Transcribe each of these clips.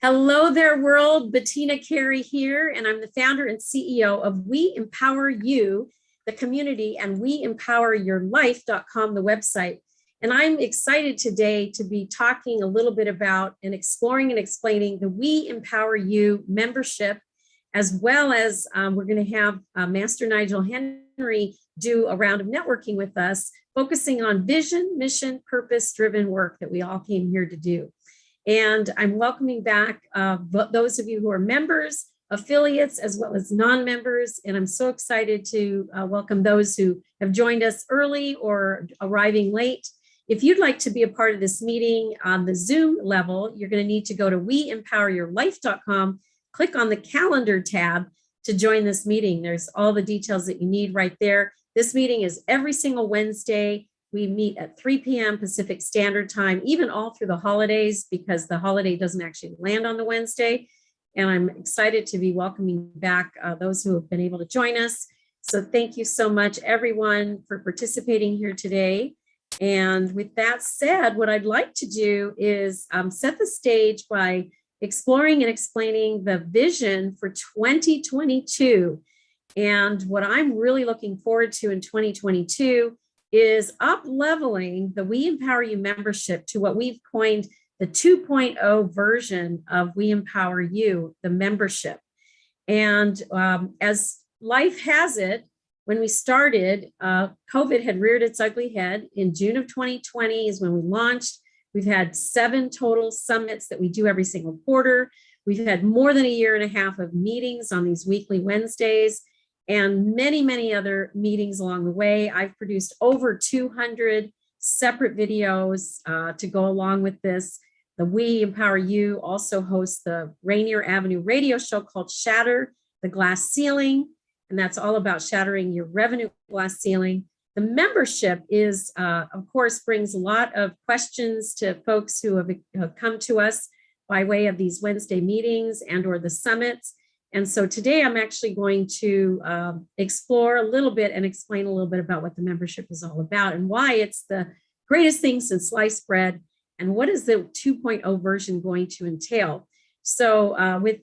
Hello there, world. Bettina Carey here, and I'm the founder and CEO of We Empower You, the community, and WeEmpowerYourLife.com, the website. And I'm excited today to be talking a little bit about and exploring and explaining the We Empower You membership, as well as we're going to have Master Nigel Henry do a round of networking with us, focusing on vision, mission, purpose-driven work that we all came here to do. And I'm welcoming back those of you who are members, affiliates, as well as non-members. And I'm so excited to welcome those who have joined us early or arriving late. If you'd like to be a part of this meeting on the Zoom level, you're going to need to go to WeEmpowerYourLife.com, click on the calendar tab to join this meeting. There's all the details that you need right there. This meeting is every single Wednesday. We meet at 3 p.m. Pacific Standard Time, even all through the holidays, because the holiday doesn't actually land on the Wednesday. And I'm excited to be welcoming back those who have been able to join us. So thank you so much, everyone, for participating here today. And with that said, what I'd like to do is set the stage by exploring and explaining the vision for 2022. And what I'm really looking forward to in 2022 is up-leveling the We Empower You membership to what we've coined the 2.0 version of We Empower You, the membership. And as life has it, when we started, COVID had reared its ugly head. In June of 2020 is when we launched. We've had 7 total summits that we do every single quarter. We've had more than a year and a half of meetings on these weekly Wednesdays, and many, many other meetings along the way. I've produced over 200 separate videos to go along with this. The We Empower You also hosts the Rainier Avenue radio show called Shatter, the Glass Ceiling, and that's all about shattering your revenue glass ceiling. The membership is, of course, brings a lot of questions to folks who have come to us by way of these Wednesday meetings and or the summits. And so today I'm actually going to explore a little bit and explain a little bit about what the membership is all about and why it's the greatest thing since sliced bread, and what is the 2.0 version going to entail. So with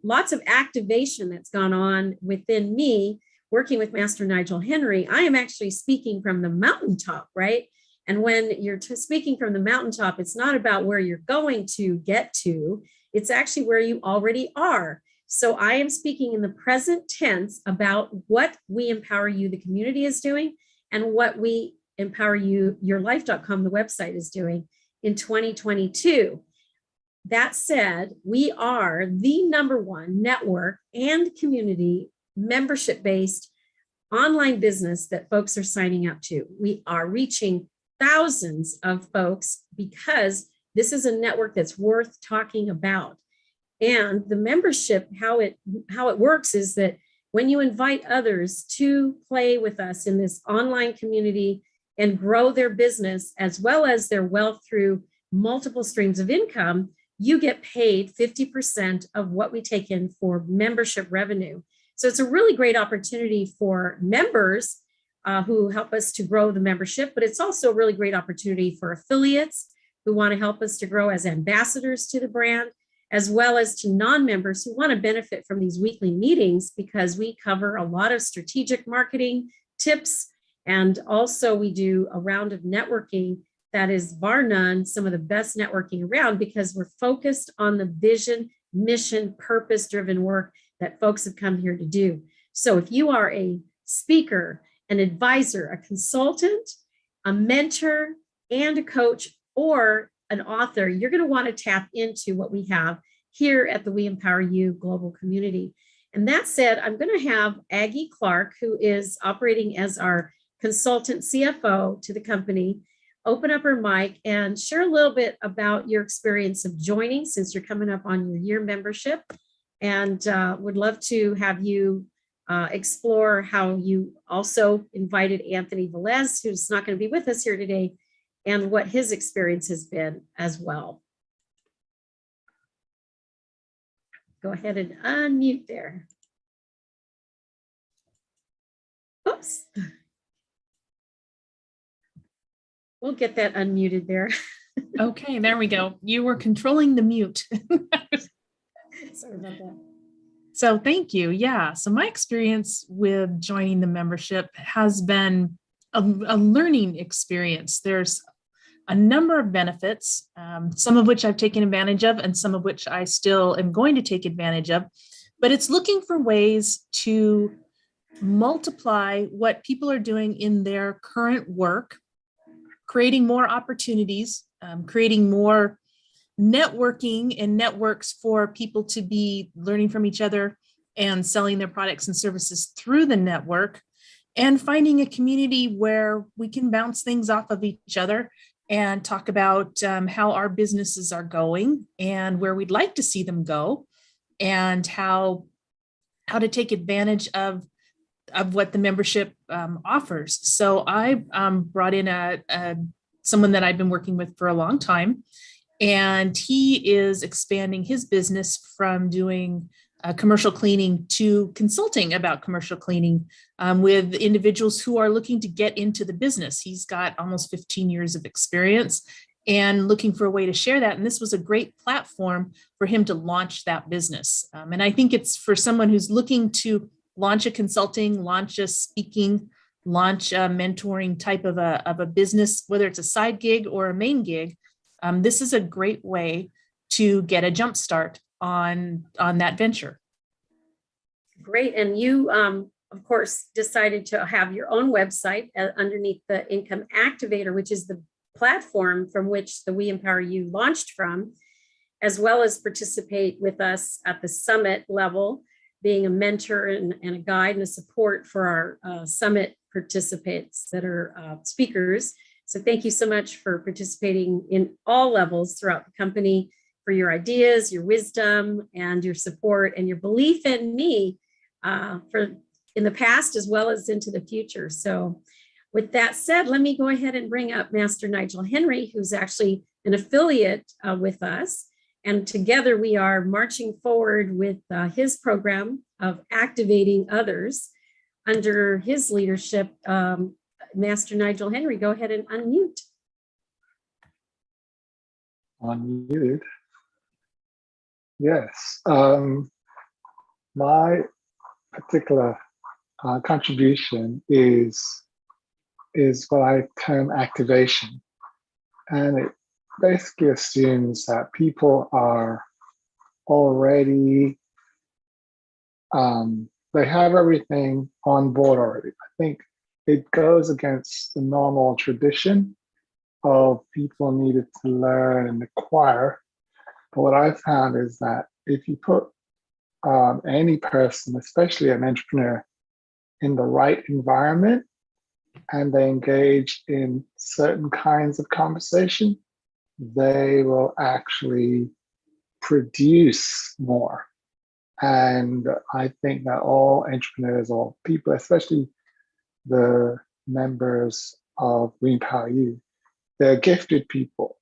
lots of activation that's gone on within me, working with Master Nigel Henry, I am actually speaking from the mountaintop, right? And when you're speaking from the mountaintop, it's not about where you're going to get to, it's actually where you already are. So I am speaking in the present tense about what We Empower You, the community, is doing, and what We Empower You, YourLife.com, the website, is doing in 2022. That said, we are the #1 network and community membership-based online business that folks are signing up to. We are reaching thousands of folks because this is a network that's worth talking about. And the membership, how it works is that when you invite others to play with us in this online community and grow their business as well as their wealth through multiple streams of income, you get paid 50% of what we take in for membership revenue. So it's a really great opportunity for members who help us to grow the membership, but it's also a really great opportunity for affiliates who want to help us to grow as ambassadors to the brand, as well as to non-members who want to benefit from these weekly meetings, because we cover a lot of strategic marketing tips. And also we do a round of networking that is bar none some of the best networking around, because we're focused on the vision, mission, purpose-driven work that folks have come here to do. So if you are a speaker, an advisor, a consultant, a mentor, and a coach, or an author, you're going to want to tap into what we have here at the We Empower You global community. And that said, I'm going to have Aggie Clark, who is operating as our consultant CFO to the company, open up her mic and share a little bit about your experience of joining, since you're coming up on your year membership, and would love to have you explore how you also invited Anthony Velez, who's not going to be with us here today, and what his experience has been as well. Go ahead and unmute there. Oops. We'll get that unmuted there. Okay, there we go. You were controlling the mute. Sorry about that. So thank you. Yeah. So my experience with joining the membership has been a learning experience. There's a number of benefits, some of which I've taken advantage of and some of which I still am going to take advantage of. But it's looking for ways to multiply what people are doing in their current work, creating more opportunities, creating more networking and networks for people to be learning from each other and selling their products and services through the network, and finding a community where we can bounce things off of each other and talk about how our businesses are going and where we'd like to see them go, and how to take advantage of what the membership offers. So I brought in someone that I've been working with for a long time, and he is expanding his business from doing commercial cleaning to consulting about commercial cleaning with individuals who are looking to get into the business. He's got almost 15 years of experience and looking for a way to share that. And this was a great platform for him to launch that business. And I think it's for someone who's looking to launch a consulting, launch a speaking, launch a mentoring type of a business, whether it's a side gig or a main gig. This is a great way to get a jump start on that venture. Great. And you, of course, decided to have your own website underneath the Income Activator, which is the platform from which the We Empower You launched from, as well as participate with us at the summit level, being a mentor and a guide and a support for our summit participants that are speakers. So thank you so much for participating in all levels throughout the company, for your ideas, your wisdom, and your support, and your belief in me for in the past as well as into the future. So with that said, let me go ahead and bring up Master Nigel Henry, who's actually an affiliate with us. And together we are marching forward with his program of activating others under his leadership. Master Nigel Henry, go ahead and unmute. Unmuted. Yes. My particular contribution is what I term activation. And it basically assumes that people are already, they have everything on board already. I think it goes against the normal tradition of people needed to learn and acquire. But what I found is that if you put any person, especially an entrepreneur, in the right environment and they engage in certain kinds of conversation, they will actually produce more. And I think that all entrepreneurs, or people, especially the members of We Empower You, they're gifted people.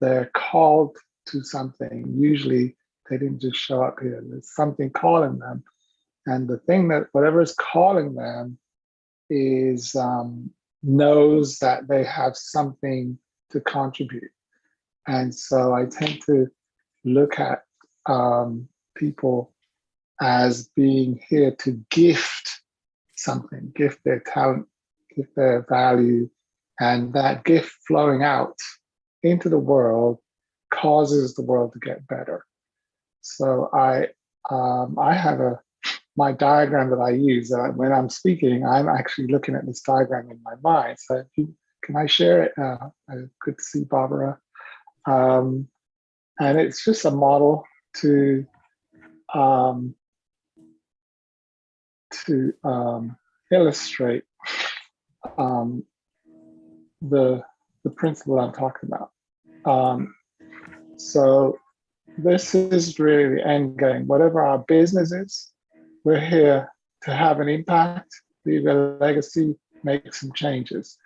They're called to something. Usually they didn't just show up here. There's something calling them. And the thing that whatever is calling them is knows that they have something to contribute. And so I tend to look at people as being here to gift something, gift their talent, gift their value, and that gift flowing out into the world causes the world to get better. So I have my diagram that I use when I'm speaking. I'm actually looking at this diagram in my mind. So can I share it? Good to see Barbara. And it's just a model to illustrate the principle I'm talking about. So this is really the end game. Whatever our business is, we're here to have an impact, leave a legacy, make some changes.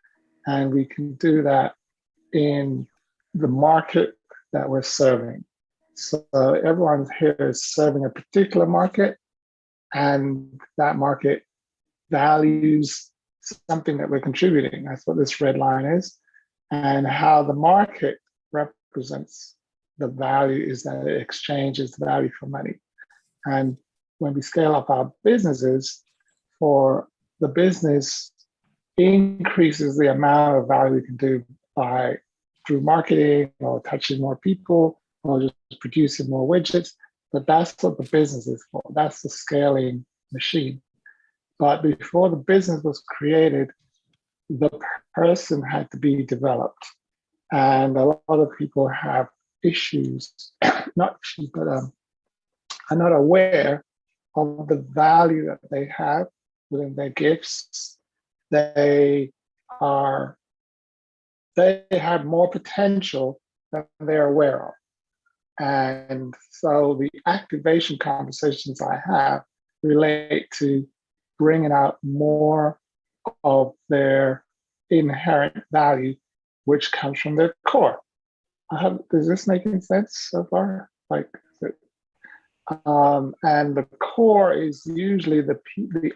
And we can do that in the market that we're serving. So everyone here is serving a particular market, and that market values something that we're contributing. That's what this red line is. And how the market represents the value is that it exchanges value for money. And when we scale up our businesses, for the business increases the amount of value we can do by through marketing or touching more people or just producing more widgets. But that's what the business is for. That's the scaling machine. But before the business was created, the person had to be developed. And a lot of people have issues, not issues, but are not aware of the value that they have within their gifts. They have more potential than they're aware of. And so the activation conversations I have relate to bringing out more of their inherent value, which comes from their core. Is this making sense so far? And the core is usually the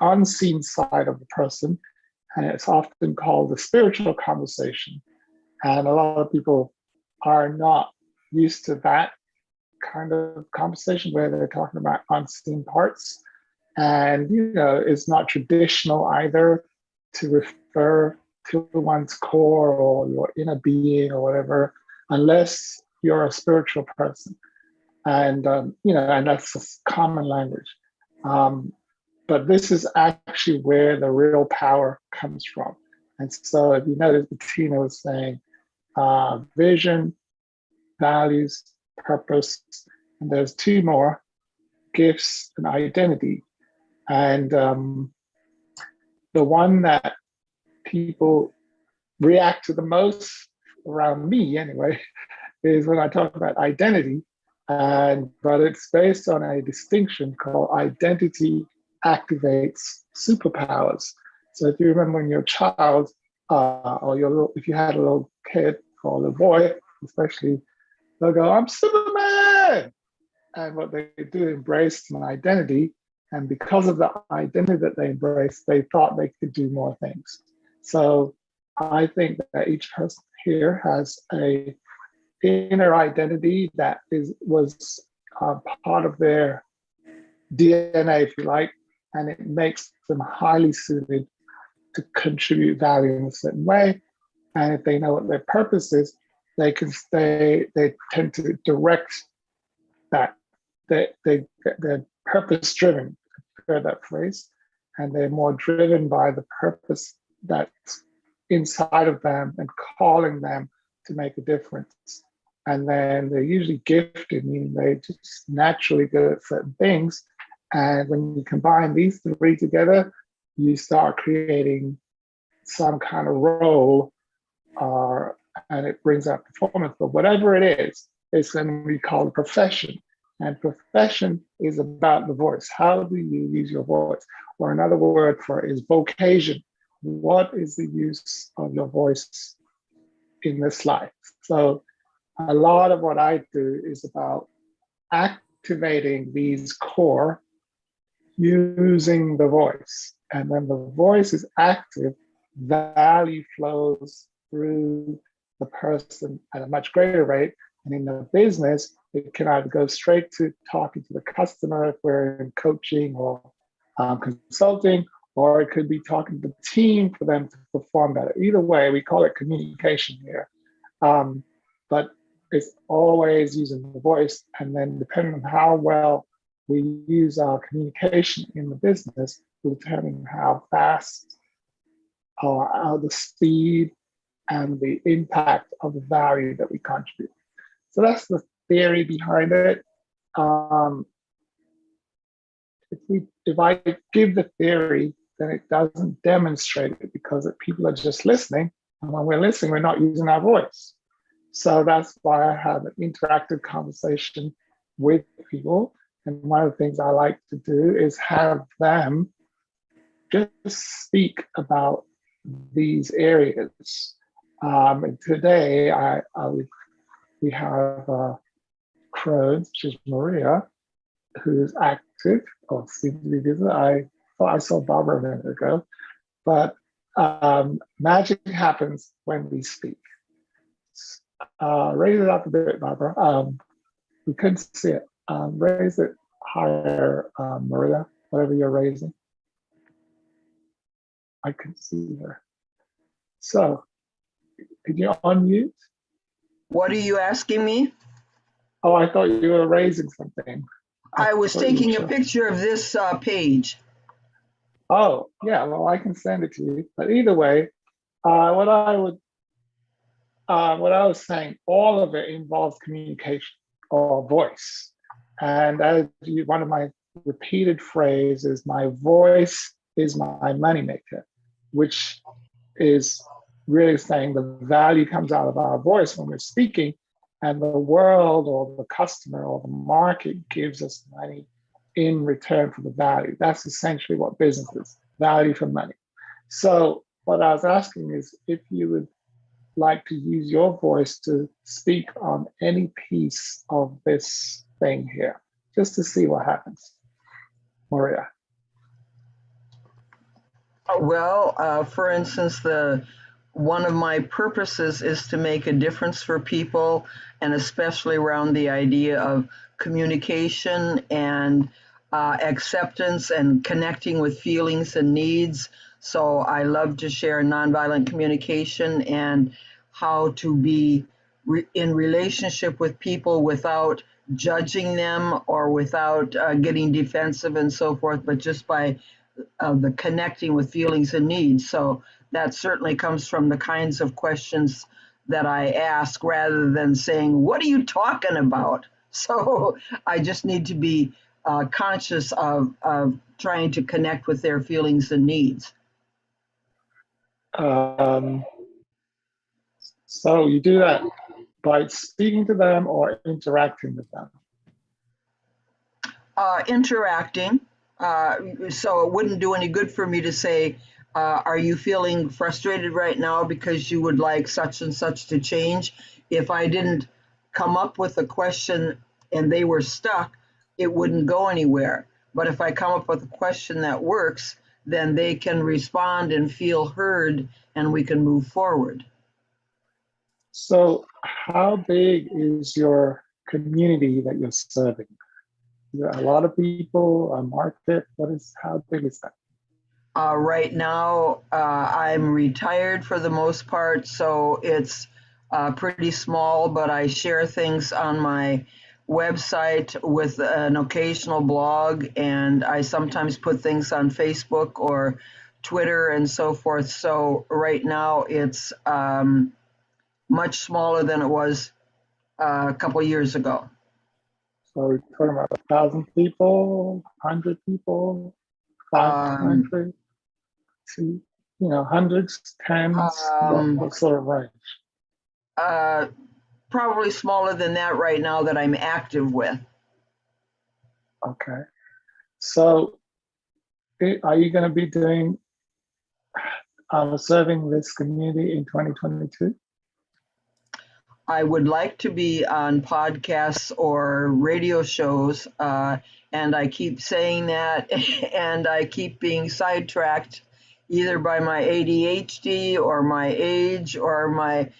unseen side of the person, and it's often called the spiritual conversation. And a lot of people are not used to that kind of conversation where they're talking about unseen parts. And, it's not traditional either to refer to one's core or your inner being or whatever, unless you're a spiritual person. And, and that's just common language. But this is actually where the real power comes from. And so if you notice, Bettina was saying vision, values, purpose, and there's two more, gifts and identity. And the one that people react to the most, around me anyway, is when I talk about identity. But it's based on a distinction called identity activates superpowers. So if you remember when you're a child, if you had a little kid or a little boy, especially, they'll go, "I'm Superman!" And what they do, embrace an identity. And because of the identity that they embrace, they thought they could do more things. So I think that each person here has a inner identity that was part of their DNA, if you like, and it makes them highly suited to contribute value in a certain way. And if they know what their purpose is, they tend to direct that. They're purpose driven, heard that phrase, and they're more driven by the purpose that's inside of them and calling them to make a difference. And then they're usually gifted, meaning they just naturally good at certain things. And when you combine these three together, you start creating some kind of role, and it brings out performance. But whatever it is, it's going to be called a profession. And profession is about the voice. How do you use your voice? Or another word for it is vocation. What is the use of your voice in this life? So a lot of what I do is about activating these core using the voice. And when the voice is active, value flows through the person at a much greater rate. And in the business, it can either go straight to talking to the customer if we're in coaching or consulting, or it could be talking to the team for them to perform better. Either way, we call it communication here. But it's always using the voice. And then depending on how well we use our communication in the business will determine how fast or how the speed and the impact of the value that we contribute. So that's the theory behind it. If I give the theory, then it doesn't demonstrate it because people are just listening. And when we're listening, we're not using our voice. So that's why I have an interactive conversation with people. And one of the things I like to do is have them just speak about these areas. And today, we have Crohn's, which is Maria, who's active or seems to be busy. I thought I saw Barbara a minute ago, but magic happens when we speak. Raise it up a bit, Barbara. We couldn't see it. Raise it hire Maria, whatever you're raising. I can see her. So, could you unmute? What are you asking me? Oh, I thought you were raising something. I was thought you taking a showed- picture of this page. Oh, yeah, well, I can send it to you. But either way, what I was saying, all of it involves communication or voice. And as one of my repeated phrases, my voice is my moneymaker, which is really saying the value comes out of our voice when we're speaking, and the world or the customer or the market gives us money in return for the value. That's essentially what business is, value for money. So what I was asking is if you would like to use your voice to speak on any piece of this thing here, just to see what happens. Maria. Well, for instance, one of my purposes is to make a difference for people, and especially around the idea of communication and acceptance and connecting with feelings and needs. So I love to share nonviolent communication and how to be in relationship with people without judging them or without getting defensive and so forth, but just by the connecting with feelings and needs. So that certainly comes from the kinds of questions that I ask rather than saying, what are you talking about? So I just need to be conscious of trying to connect with their feelings and needs. So you do that by speaking to them or interacting with them? Interacting. So it wouldn't do any good for me to say, are you feeling frustrated right now because you would like such and such to change? If I didn't come up with a question and they were stuck, it wouldn't go anywhere. But if I come up with a question that works, then they can respond and feel heard and we can move forward. So how big is your community that you're serving? Is there a lot of people, a market? How big is that? Right now, I'm retired for the most part, so it's pretty small, but I share things on my website with an occasional blog, and I sometimes put things on Facebook or Twitter and so forth. So right now, it's much smaller than it was a couple years ago. So we're talking about 1,000 people, 100 people, 500, hundreds, tens, what sort of range? Probably smaller than that right now that I'm active with. Okay. So are you going to be doing serving this community in 2022? I would like to be on podcasts or radio shows, and I keep saying that, and I keep being sidetracked either by my ADHD or my age or my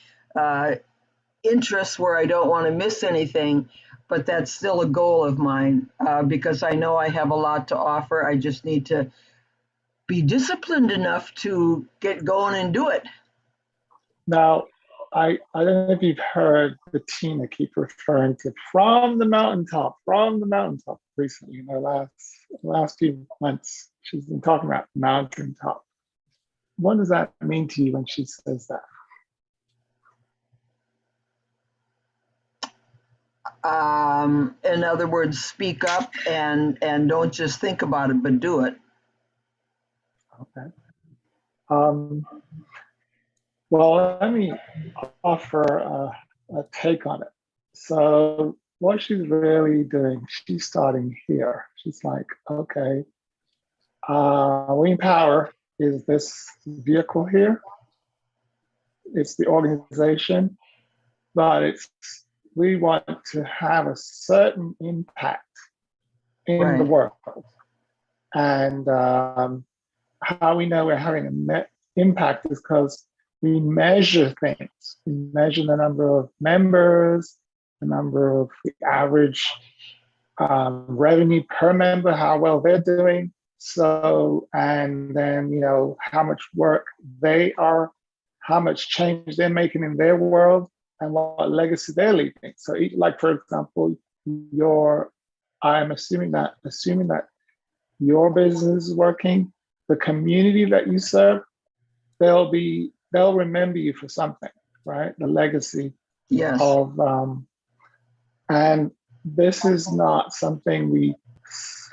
interests where I don't want to miss anything. But that's still a goal of mine because I know I have a lot to offer. I just need to be disciplined enough to get going and do it. Now, I don't know if you've heard Bettina keep referring to from the mountaintop recently in the last few months. She's been talking about mountaintop. What does that mean to you when she says that? In other words, speak up and don't just think about it, but do it. Okay. Well, let me offer a take on it. So what she's really doing, she's starting here. She's like, okay, We.EmPOWER is this vehicle here. It's the organization, but we want to have a certain impact in the world. And how we know we're having an impact is because we measure things. We measure the number of members, the number of the average revenue per member, how well they're doing. So, and then, how much work they are, how much change they're making in their world, and what legacy they're leaving. So, like, for example, I'm assuming that your business is working, the community that you serve, they'll remember you for something, right? The legacy Yes. of, and this is not something we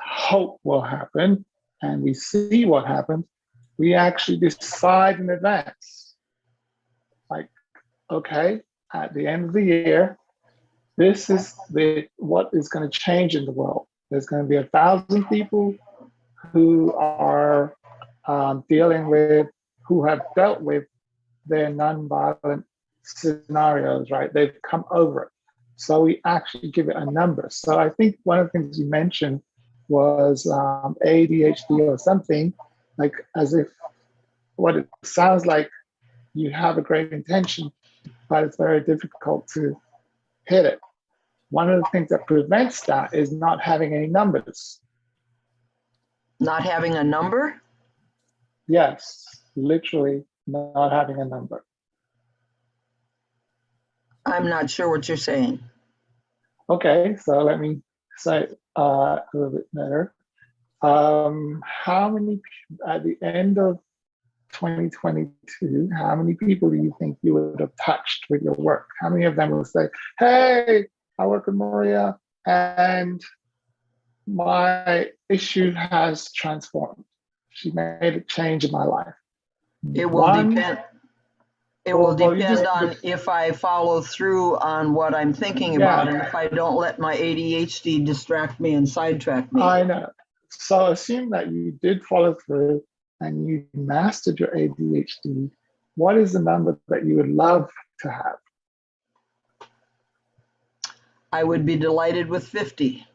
hope will happen and we see what happens. We actually decide in advance, like, okay, at the end of the year, this is what is going to change in the world. There's going to be 1,000 people who are who have dealt with their nonviolent scenarios, right? They've come over it. So we actually give it a number. So I think one of the things you mentioned was ADHD or something, like, as if what it sounds like, you have a great intention, but it's very difficult to hit it. One of the things that prevents that is not having any numbers. Not having a number? Yes, literally not having a number. I'm not sure what you're saying. Okay, so let me say a little bit better. How many, at the end of 2022, how many people do you think you would have touched with your work? How many of them will say, hey, I work with Maria and my issue has transformed. She made a change in my life. It will depend. It will depend on if I follow through on what I'm thinking about, and if I don't let my ADHD distract me and sidetrack me. I know. So assume that you did follow through and you mastered your ADHD. What is the number that you would love to have? I would be delighted with 50.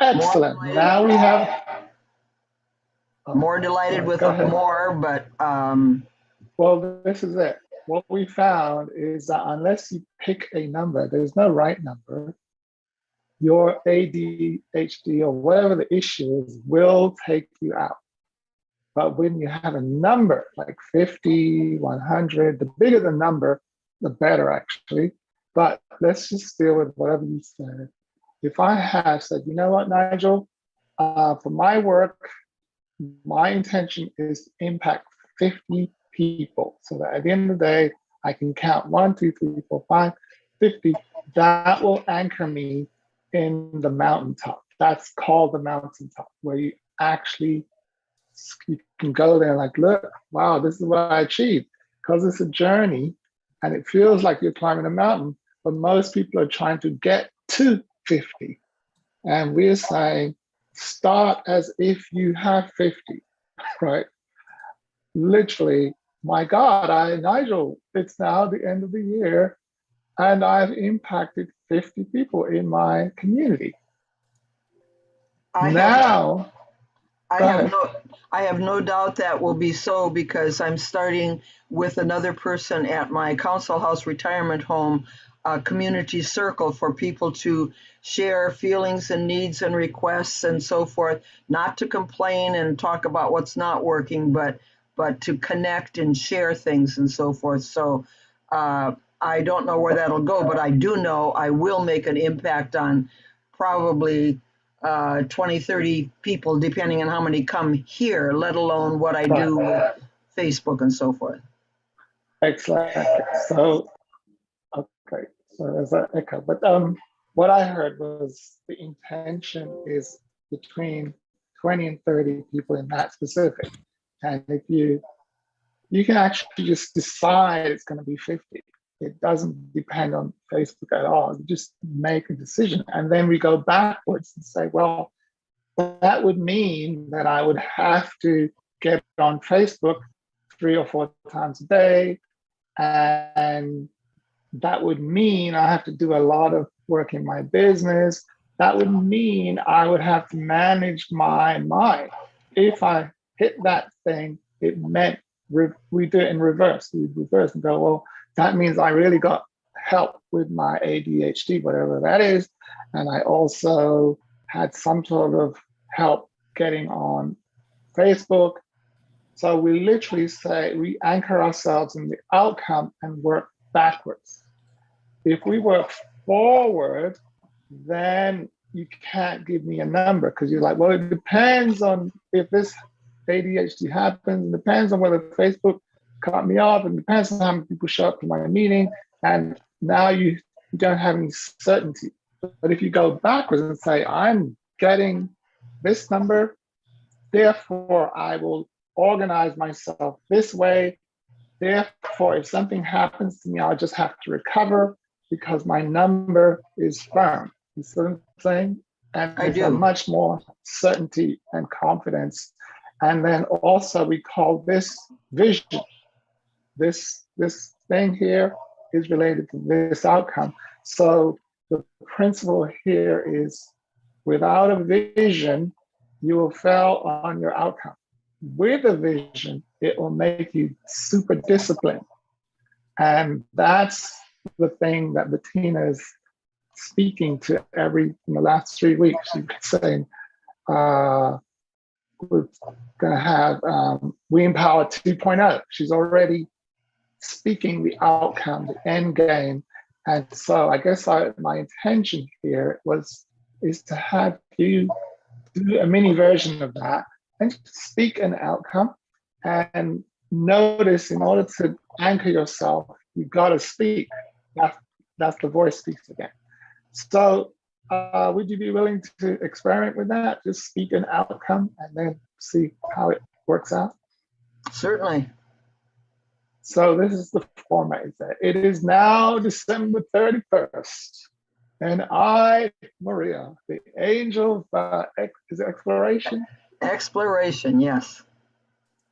Excellent. Now we have more delighted with more, but well, this is it. What we found is that unless you pick a number, there's no right number. Your ADHD or whatever the issue is will take you out. But when you have a number like 50, 100, the bigger the number, the better, actually. But let's just deal with whatever you said. If I have said, you know what, Nigel, for my work, my intention is to impact 50 people so that at the end of the day, I can count 1, 2, 3, 4, 5, 50. That will anchor me in the mountaintop. That's called the mountaintop, where you can go there and like, look, wow, this is what I achieved. Because it's a journey and it feels like you're climbing a mountain, but most people are trying to get to 50. And we're saying, start as if you have 50, right? Literally, my God, Nigel, it's now the end of the year and I've impacted 50 people in my community. I have no doubt that will be so, because I'm starting with another person at my council house retirement home, a community circle for people to share feelings and needs and requests and so forth, not to complain and talk about what's not working, but to connect and share things and so forth. So I don't know where that'll go, but I do know I will make an impact on probably 20, 30 people, depending on how many come here, let alone what I do with Facebook and so forth. Excellent. So, okay, so there's an echo. But what I heard was the intention is between 20 and 30 people in that specific. And if you can actually just decide it's going to be 50. It doesn't depend on Facebook at all. You just make a decision. And then we go backwards and say, well, that would mean that I would have to get on Facebook 3 or 4 times a day. And that would mean I have to do a lot of work in my business. That would mean I would have to manage my mind. If I hit that thing, it meant we do it in reverse. We reverse and go, well, that means I really got help with my ADHD, whatever that is. And I also had some sort of help getting on Facebook. So we literally say we anchor ourselves in the outcome and work backwards. If we work forward, then you can't give me a number because you're like, well, it depends on if this ADHD happens, it depends on whether Facebook cut me off, it depends on how many people show up to my meeting. And now you don't have any certainty. But if you go backwards and say, I'm getting this number, therefore I will organize myself this way. Therefore, if something happens to me, I'll just have to recover because my number is firm. You see what I'm saying? And I do. a much more certainty and confidence. And then also we call this vision. This thing here is related to this outcome. So the principle here is without a vision, you will fail on your outcome. With a vision, it will make you super disciplined. And that's the thing that Bettina is speaking to in the last 3 weeks. She's been saying, we're going to have We Empower 2.0. She's already speaking the outcome, the end game. And so I guess my intention here is to have you do a mini version of that and speak an outcome and notice in order to anchor yourself, you've got to speak. That's the voice speaks again. So would you be willing to experiment with that? Just speak an outcome and then see how it works out? Certainly. So this is the format. It is now December 31st. And I, Maria, the angel of is it exploration? Exploration, yes.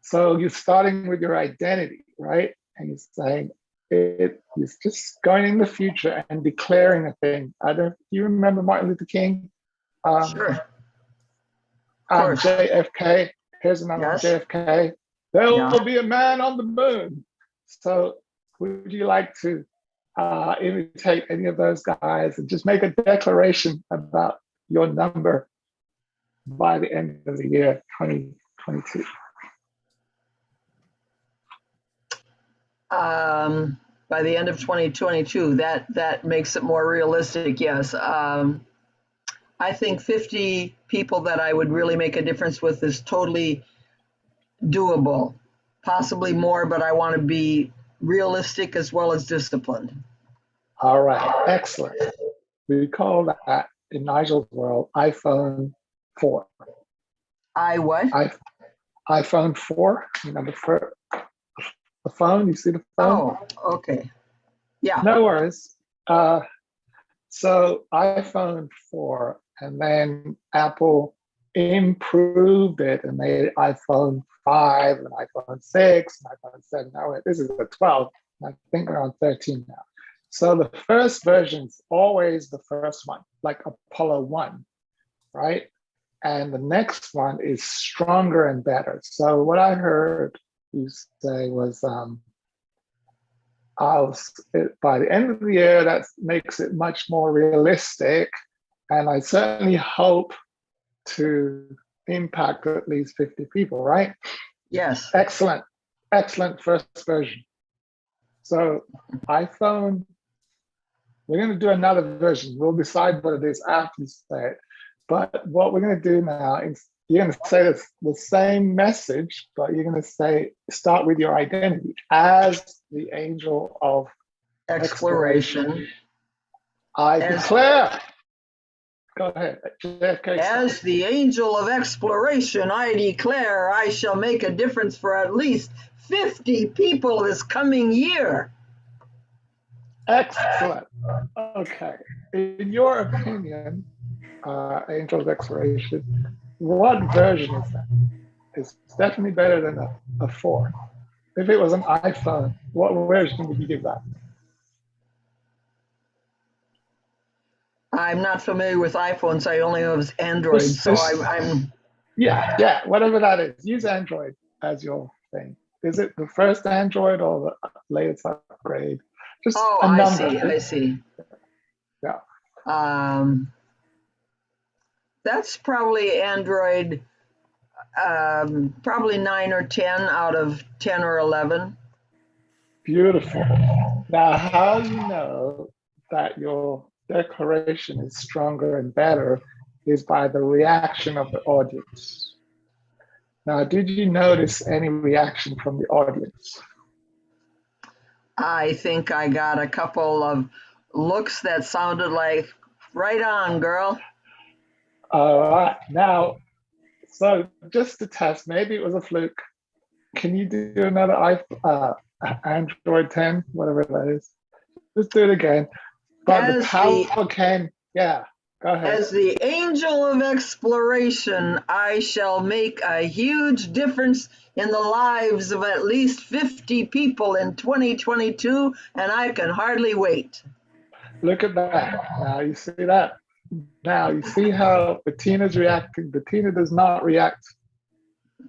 So you're starting with your identity, right? And you're saying it's just going in the future and declaring a thing. Do you remember Martin Luther King? Sure. Of course. JFK. Here's another Yes. JFK. There will be a man on the moon. So would you like to imitate any of those guys and just make a declaration about your number by the end of the year 2022? By the end of 2022, that makes it more realistic, yes. I think 50 people that I would really make a difference with is totally doable. Possibly more, but I want to be realistic as well as disciplined. All right, excellent. We call that in Nigel's world iPhone 4. What? iPhone 4, you know, the phone, you see the phone? Oh, okay. Yeah. No worries. So iPhone 4, and then Apple improved it and made it iPhone 5 and iPhone 6 and iPhone 7. Now this is the 12. I think we're on 13 now. So the first version's always the first one, like Apollo 1, right? And the next one is stronger and better. So what I heard you say was, by the end of the year, that makes it much more realistic. And I certainly hope to impact at least 50 people, right? Yes. Excellent. Excellent first version. So iPhone, we're going to do another version. We'll decide what it is after you say it. But what we're going to do now is you're going to say the same message, but you're going to start with your identity as the angel of Exploration. I declare. Go ahead. JFK. As the angel of exploration, I declare I shall make a difference for at least 50 people this coming year. Excellent. Okay. In your opinion, angel of exploration, what version is that? It's definitely better than a 4. If it was an iPhone, what version would you give that? I'm not familiar with iPhones. I only know it's Android, so I'm. Yeah, whatever that is. Use Android as your thing. Is it the first Android or the latest upgrade? Just Oh, a I number. see. I see. Yeah. That's probably Android, probably 9 or 10 out of 10 or 11. Beautiful. Now, how you know that your declaration is stronger and better is by the reaction of the audience. Now, did you notice any reaction from the audience? I think I got a couple of looks that sounded like, right on, girl. All right. Now, so just to test, maybe it was a fluke. Can you do another Android 10, whatever that is? Just do it again. But the power came, yeah, go ahead. As the angel of exploration, I shall make a huge difference in the lives of at least 50 people in 2022, and I can hardly wait. Look at that. Now you see that. Now you see how Bettina's reacting. Bettina does not react.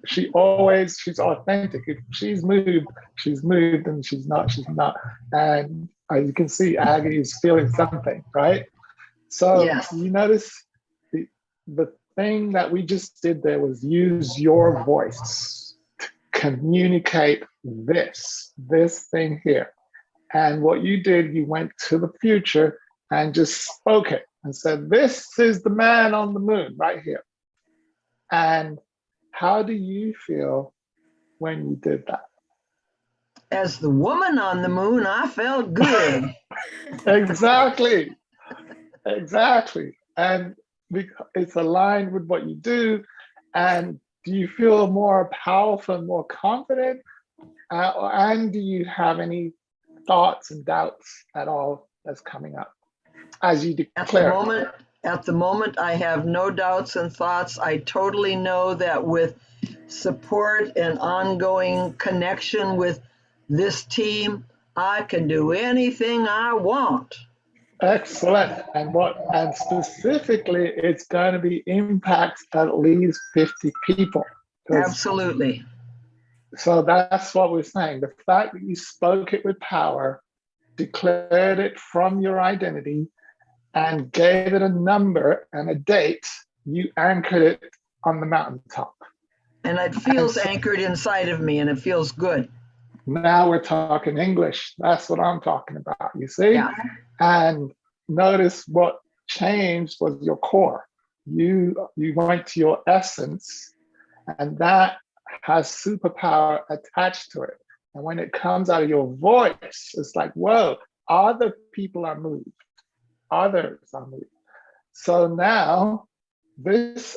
She's authentic. If she's moved, and she's not. And as you can see, Aggie is feeling something, right? So Yes. you notice the thing that we just did there was use your voice to communicate this thing here. And what you did, you went to the future and just spoke it and said, this is the man on the moon right here. And how do you feel when you did that? As the woman on the moon, I felt good. Exactly. Exactly. And it's aligned with what you do. And do you feel more powerful, more confident? And do you have any thoughts and doubts at all that's coming up as you declare? At the moment, I have no doubts and thoughts. I totally know that with support and ongoing connection with this team, I can do anything I want. Excellent. And specifically, it's going to be impact at least 50 people. Absolutely. So that's what we're saying. The fact that you spoke it with power, declared it from your identity, and gave it a number and a date, you anchored it on the mountaintop. And it feels anchored inside of me, and it feels good. Now we're talking English. That's what I'm talking about, you see? Yeah. And notice what changed was your core. You went to your essence, and that has superpower attached to it. And when it comes out of your voice, it's like, whoa, other people are moved. Others are moved. So now this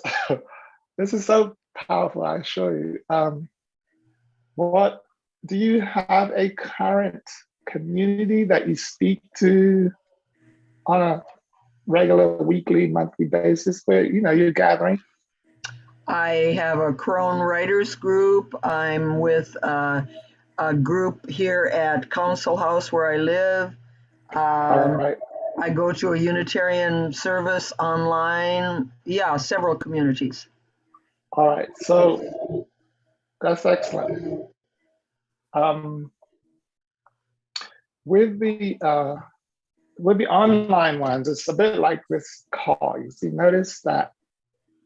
is so powerful, I assure you. What do you have a current community that you speak to on a regular weekly, monthly basis where you're gathering? I have a Crone Writers group. I'm with a group here at Council House where I live. Right. I go to a Unitarian service online. Yeah, several communities. All right, so that's excellent. With the online ones, it's a bit like this call. You see, notice that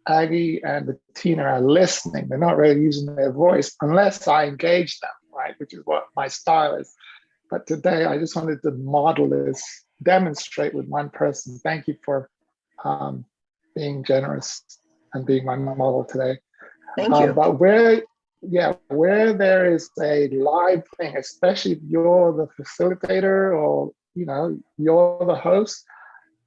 Aggie and Bettina are listening. They're not really using their voice unless I engage them, right? Which is what my style is. But today I just wanted to model this, demonstrate with one person. Thank you for being generous and being my model today. Thank you. But where there is a live thing, especially if you're the facilitator or you're the host,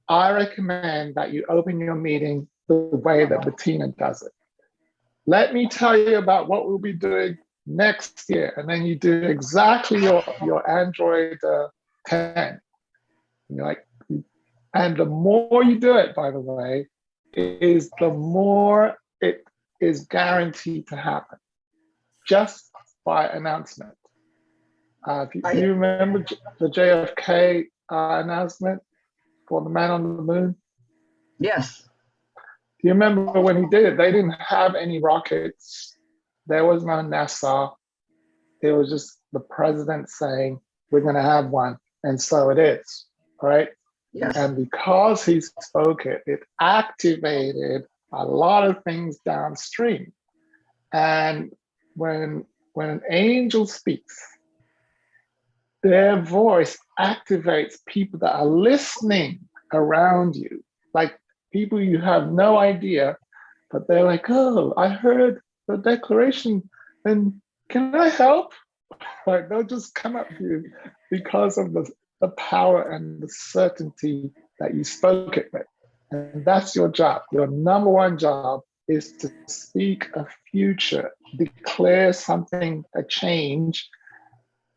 I recommend that you open your meeting the way that Bettina does it. Let me tell you about what we'll be doing next year, and then you do exactly your Android 10. And the more you do it, by the way, is the more it is guaranteed to happen, just by announcement. Do you remember the JFK announcement for the man on the moon? Yes. Do you remember when he did it? They didn't have any rockets. There was no NASA. It was just the president saying, we're going to have one. and so it is, right? Yes. And because he spoke it, it activated a lot of things downstream. And when an angel speaks, their voice activates people that are listening around you, like people you have no idea, but they're like, oh, I heard the declaration, and can I help? Like they'll just come up to you because of the power and the certainty that you spoke it with. And that's your job. Your number one job is to speak a future, declare something, a change,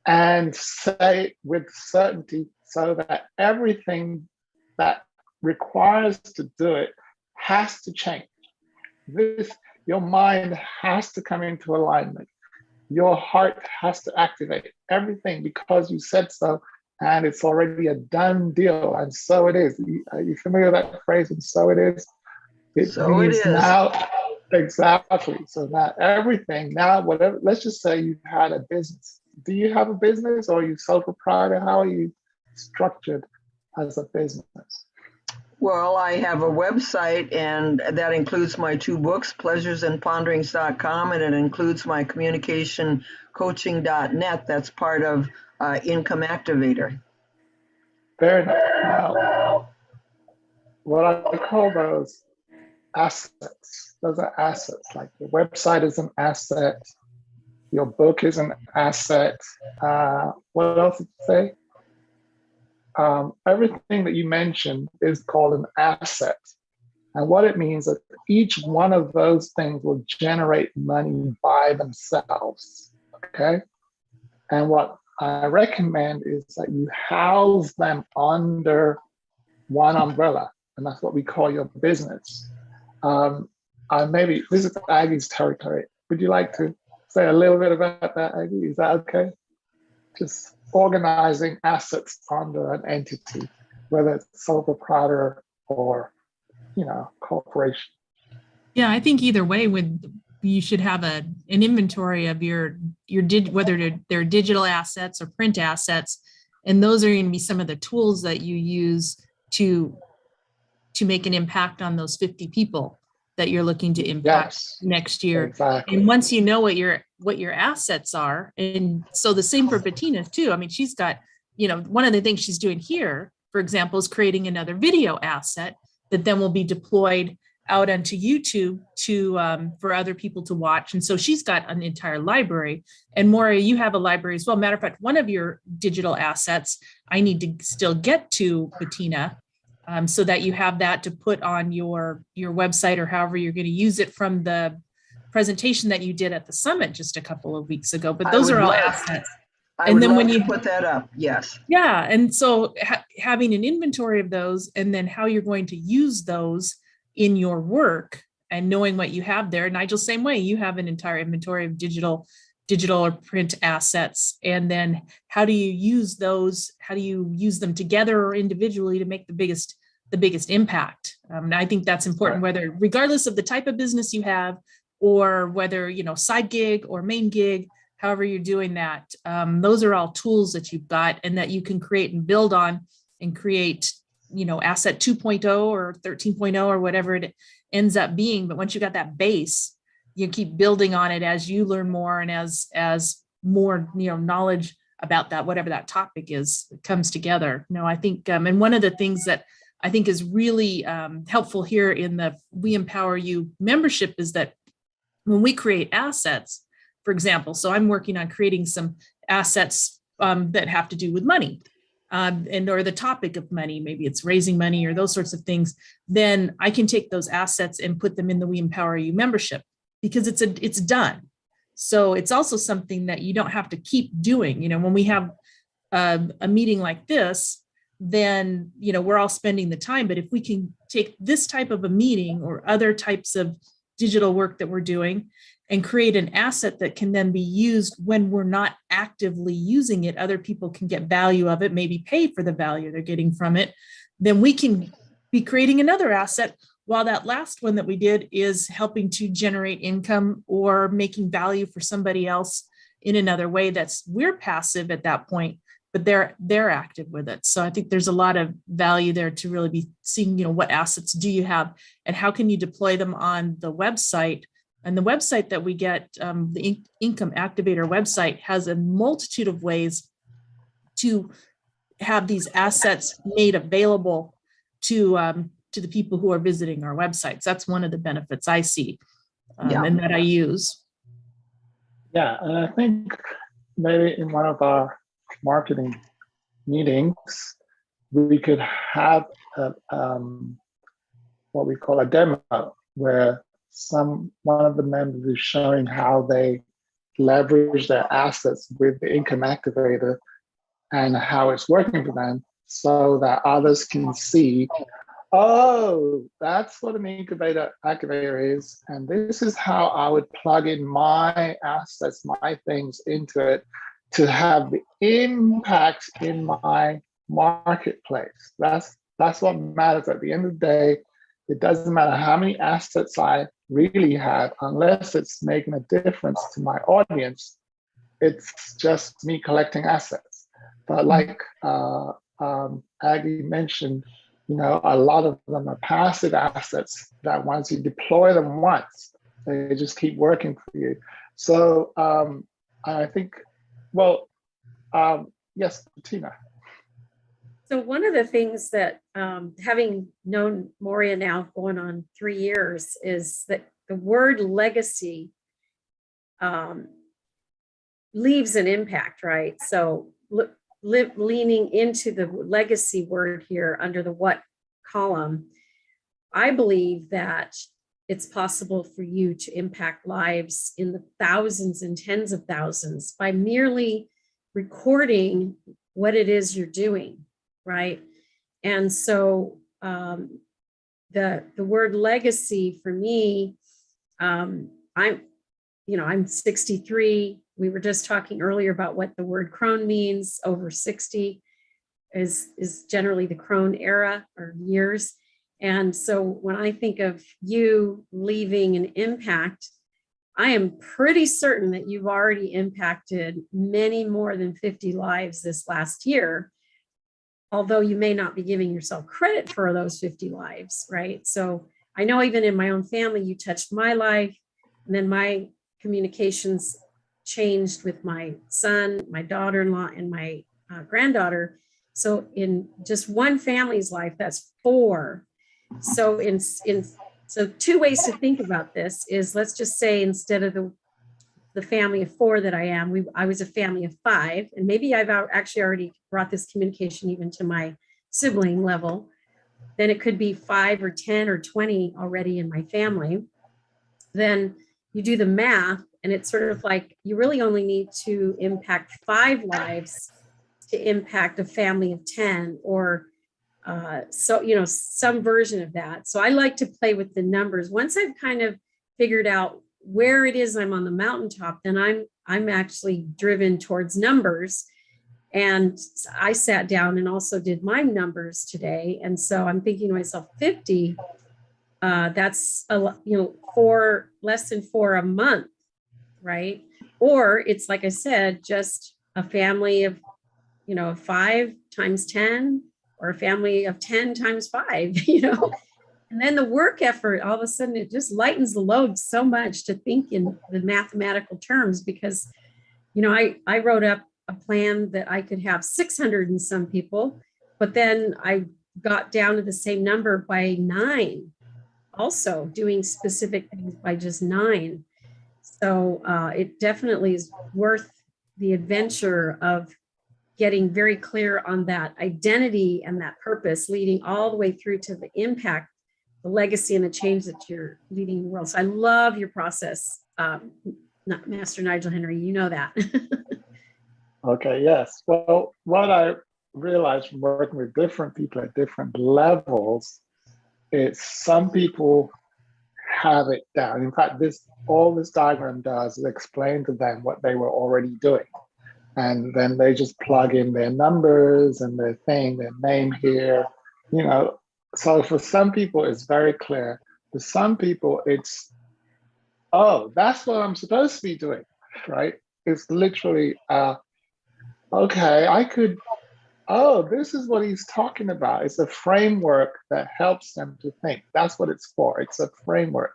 and say it with certainty so that everything that requires to do it has to change. Your mind has to come into alignment. Your heart has to activate everything because you said so, and it's already a done deal. And so it is. Are you familiar with that phrase? And so it is. It So it means is. now, exactly. So now everything, now whatever, let's just say you had a business. Do you have a business, or are you sole proprietor? How are you structured as a business? Well, I have a website, and that includes my two books, pleasuresandponderings.com, and it includes my communicationcoaching.net. That's part of Income Activator. Very nice. Now, what I call those assets, those are assets. Like your website is an asset, your book is an asset. What else did you say? Everything that you mentioned is called an asset. And what it means is that each one of those things will generate money by themselves, okay? And what I recommend is that you house them under one umbrella, and that's what we call your business. Maybe this is Aggie's territory. Would you like to say a little bit about that, Aggie? Is that okay? Just organizing assets under an entity, whether it's sole proprietor or, corporation. Yeah, I think either way, you should have an inventory of whether they're digital assets or print assets, and those are going to be some of the tools that you use to make an impact on those 50 people that you're looking to impact next year. Exactly. And once you know what your assets are, and so the same for Bettina too. I mean, she's got, one of the things she's doing here, for example, is creating another video asset that then will be deployed out onto YouTube for other people to watch. And so she's got an entire library. And Maura, you have a library as well. Matter of fact, one of your digital assets, I need to still get to Bettina, so that you have that to put on your website or however you're going to use it from the presentation that you did at the summit just a couple of weeks ago. But those are all assets. And then when you put that up, yes. Yeah. And so having an inventory of those, and then how you're going to use those in your work, and knowing what you have there. Nigel, same way, you have an entire inventory of digital or print assets. And then how do you use those? How do you use them together or individually to make the biggest impact? And I think that's important, regardless of the type of business you have, or whether, side gig or main gig, however you're doing that. Those are all tools that you've got and that you can create and build on and create, asset 2.0 or 13.0 or whatever it ends up being. But once you got that base, you keep building on it as you learn more, and as more, knowledge about that, whatever that topic is, comes together. I think, and one of the things that I think is really helpful here in the We Empower You membership is that when we create assets, for example, so I'm working on creating some assets that have to do with money, or the topic of money, maybe it's raising money or those sorts of things, then I can take those assets and put them in the We Empower You membership, because it's done. So it's also something that you don't have to keep doing. When we have a meeting like this, then, we're all spending the time. But if we can take this type of a meeting or other types of digital work that we're doing and create an asset that can then be used when we're not actively using it, other people can get value of it, maybe pay for the value they're getting from it, then we can be creating another asset, while that last one that we did is helping to generate income or making value for somebody else in another way we're passive at that point, but they're active with it. So I think there's a lot of value there to really be seeing, what assets do you have and how can you deploy them on the website. And the website that we get, the Income Activator website, has a multitude of ways to have these assets made available to the people who are visiting our websites. That's one of the benefits I see and that I use. Yeah, and I think maybe in one of our marketing meetings, we could have what we call a demo, where one of the members is showing how they leverage their assets with the Income Activator and how it's working for them, so that others can see, oh, that's what an incubator activator is, and this is how I would plug in my assets, my things into it to have the impact in my marketplace. That's what matters at the end of the day. It doesn't matter how many assets I really have, unless it's making a difference to my audience. It's just me collecting assets. But like Aggie mentioned, a lot of them are passive assets that once you deploy them once, they just keep working for you. So I think, yes, Bettina. So one of the things that, having known Moria now going on 3 years, is that the word legacy leaves an impact, right? So leaning into the legacy word here under the what column, I believe that it's possible for you to impact lives in the thousands and tens of thousands by merely recording what it is you're doing, right? And so the word legacy for me, I'm 63. We were just talking earlier about what the word crone means. Over 60 is generally the crone era or years. And so when I think of you leaving an impact, I am pretty certain that you've already impacted many more than 50 lives this last year, although you may not be giving yourself credit for those 50 lives, right? So I know even in my own family, you touched my life, and then my communications changed with my son, my daughter-in-law, and my granddaughter. So in just one family's life, that's 4. So so 2 ways to think about this is, let's just say instead of the family of 4 that I am, I was a family of 5, and maybe I've actually already brought this communication even to my sibling level. Then it could be 5 or 10 or 20 already in my family. Then you do the math, and it's sort of like you really only need to impact 5 lives to impact a family of 10, or some version of that. So I like to play with the numbers. Once I've kind of figured out where it is I'm on the mountaintop, then I'm actually driven towards numbers. And I sat down and also did my numbers today. And so I'm thinking to myself, 50, that's less than 4 a month, right? Or it's like I said, just a family of 5 times 10, or a family of 10 times 5, and then the work effort, all of a sudden it just lightens the load so much to think in the mathematical terms, because I wrote up a plan that I could have 600 and some people, but then I got down to the same number by 9, also doing specific things by just 9. So it definitely is worth the adventure of getting very clear on that identity and that purpose, leading all the way through to the impact, the legacy, and the change that you're leading the world. So I love your process, Master Nigel Henry, you know that. Okay, yes. Well, what I realized from working with different people at different levels is some people have it down. In fact, all this diagram does is explain to them what they were already doing. And then they just plug in their numbers and their name here, So for some people, it's very clear. For some people, it's, oh, that's what I'm supposed to be doing, right? It's literally okay, this is what he's talking about. It's a framework that helps them to think. That's what it's for. It's a framework.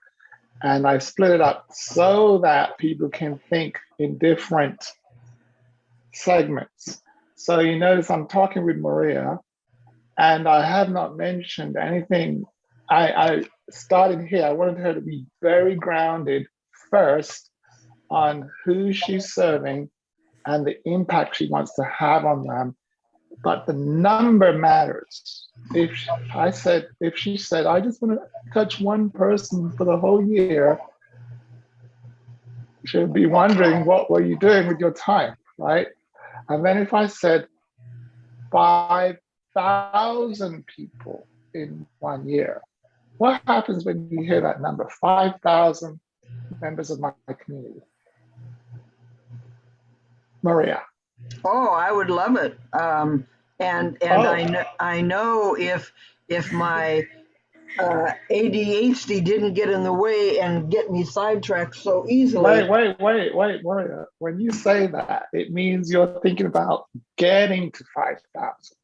And I split it up so that people can think in different segments. So you notice I'm talking with Maria, and I have not mentioned anything. I started here. I wanted her to be very grounded first on who she's serving and the impact she wants to have on them. But the number matters. If she said, I just want to touch one person for the whole year, she'll be wondering, what were you doing with your time, right? And then if I said 5,000 people in 1 year, what happens when you hear that number? 5,000 members of my community. Maria. Oh, I would love it. I know if my ADHD didn't get in the way and get me sidetracked so easily. Wait, Maria. When you say that, it means you're thinking about getting to 5,000.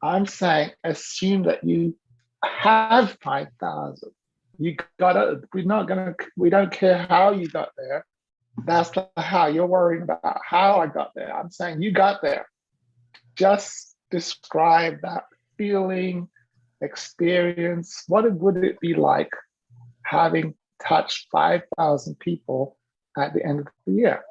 I'm saying assume that you have 5,000. We don't care how you got there. That's the how. You're worrying about how I got there. I'm saying you got there. Just describe that feeling, experience. What would it be like having touched 5,000 people at the end of the year?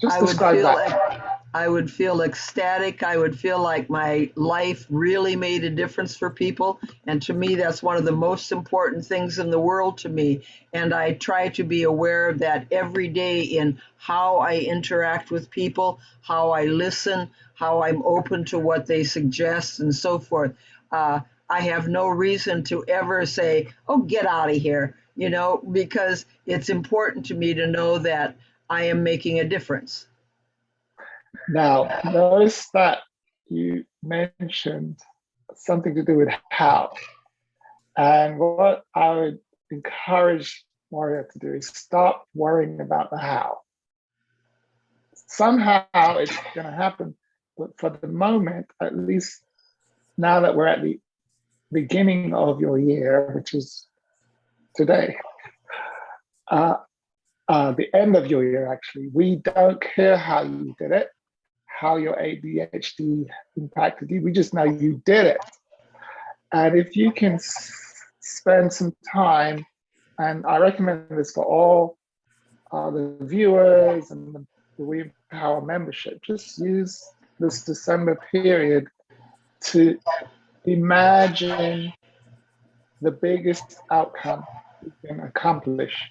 Just describe that. I would feel ecstatic. I would feel like my life really made a difference for people. And to me, that's one of the most important things in the world to me. And I try to be aware of that every day in how I interact with people, how I listen, how I'm open to what they suggest, and so forth. I have no reason to ever say, oh, get out of here, because it's important to me to know that I am making a difference. Now, notice that you mentioned something to do with how. And what I would encourage Maria to do is stop worrying about the how. Somehow it's going to happen, but for the moment, at least now that we're at the beginning of your year, which is today, the end of your year, actually, we don't care how you did it, how your ADHD impacted you. We just know you did it. And if you can spend some time, and I recommend this for all the viewers and the We Empower membership, just use this December period to imagine the biggest outcome you can accomplish.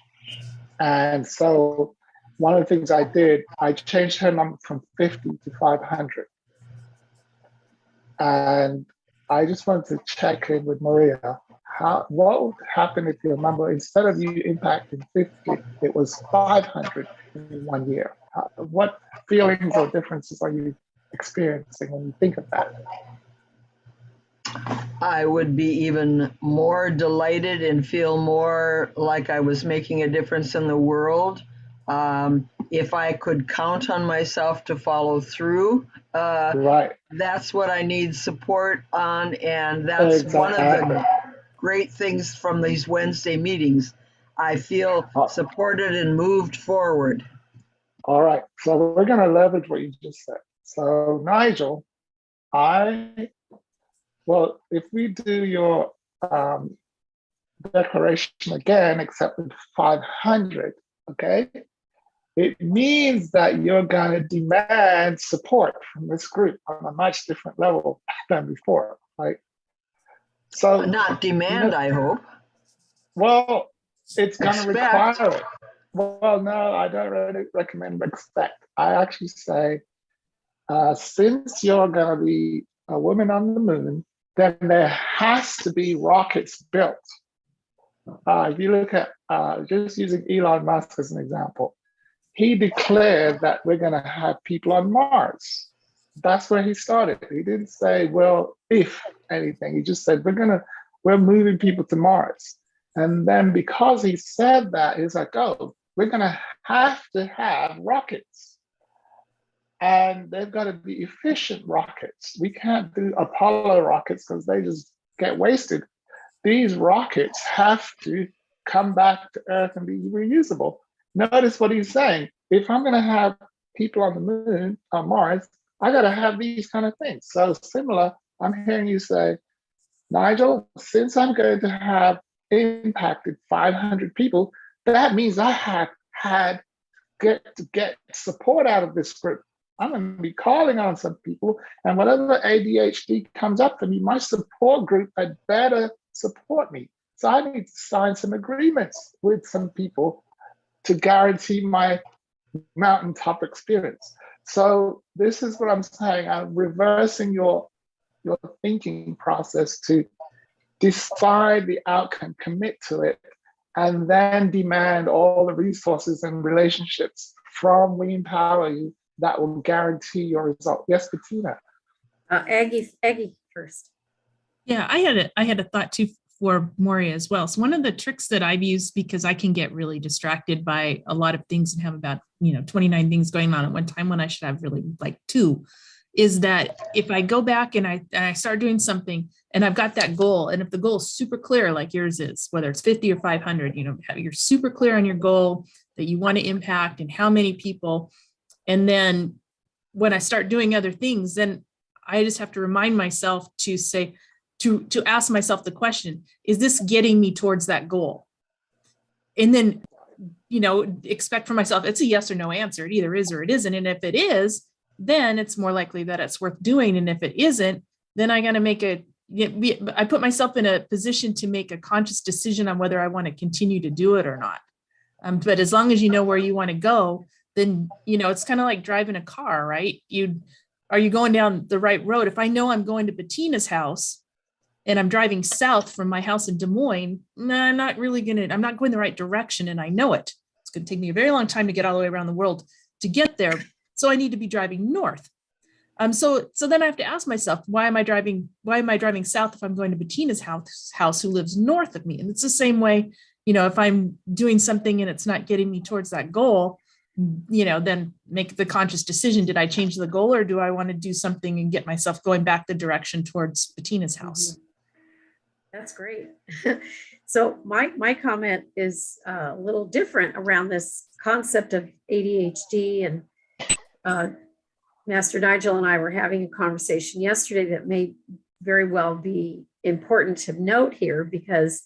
And so one of the things I did, I changed her number from 50 to 500. And I just wanted to check in with Maria. What would happen if your number, instead of you impacting 50, it was 500 in 1 year? What feelings or differences are you experiencing when you think of that? I would be even more delighted and feel more like I was making a difference in the world. If I could count on myself to follow through, Right. That's what I need support on. And that's one of the great things from these Wednesday meetings. I feel supported and moved forward. All right. So we're going to leverage what you just said. So Nigel, if we do your declaration again, except with 500, okay, it means that you're going to demand support from this group on a much different level than before, right? So not demand, I hope. Well, it's going to require it. Well, no, I don't really recommend expect. I actually say, since you're going to be a woman on the moon, then there has to be rockets built. If you look at, just using Elon Musk as an example, he declared that we're going to have people on Mars. That's where he started. He didn't say, well, if anything, he just said, we're moving people to Mars. And then because he said that, he's like, oh, we're going to have rockets. and they've got to be efficient rockets. We can't do Apollo rockets because they just get wasted. These rockets have to come back to Earth and be reusable. Notice what he's saying. If I'm going to have people on the moon, on Mars, I got to have these kind of things. So similar, I'm hearing you say, Nigel, since I'm going to have impacted 500 people, that means I have had to get support out of this group. I'm going to be calling on some people, and whatever ADHD comes up for me, my support group had better support me. So I need to sign some agreements with some people to guarantee my mountaintop experience. So this is what I'm saying. I'm reversing your thinking process to decide the outcome, commit to it, and then demand all the resources and relationships from We Empower You that will guarantee your result. Yes, Bettina. Aggie first. Yeah, I had a thought too for Moria as well. So one of the tricks that I've used, because I can get really distracted by a lot of things and have about 29 things going on at one time when I should have really like 2, is that if I go back and I start doing something and I've got that goal, and if the goal is super clear, like yours is, whether it's 50 or 500, you're super clear on your goal that you want to impact and how many people. And then when I start doing other things, then I just have to remind myself to say, to ask myself the question, is this getting me towards that goal? And then, expect from myself, it's a yes or no answer. It either is or it isn't. And if it is, then it's more likely that it's worth doing. And if it isn't, then I got to I put myself in a position to make a conscious decision on whether I want to continue to do it or not. But as long as you know where you want to go, then, it's kind of like driving a car, right? Are you going down the right road? If I know I'm going to Bettina's house and I'm driving south from my house in Des Moines, I'm not going the right direction. And I know it. It's going to take me a very long time to get all the way around the world to get there. So I need to be driving north. So then I have to ask myself, why am I driving south if I'm going to Bettina's house who lives north of me? And it's the same way, if I'm doing something and it's not getting me towards that goal, then make the conscious decision. Did I change the goal, or do I want to do something and get myself going back the direction towards Bettina's house? That's great. So my comment is a little different around this concept of ADHD, and Master Nigel and I were having a conversation yesterday that may very well be important to note here, because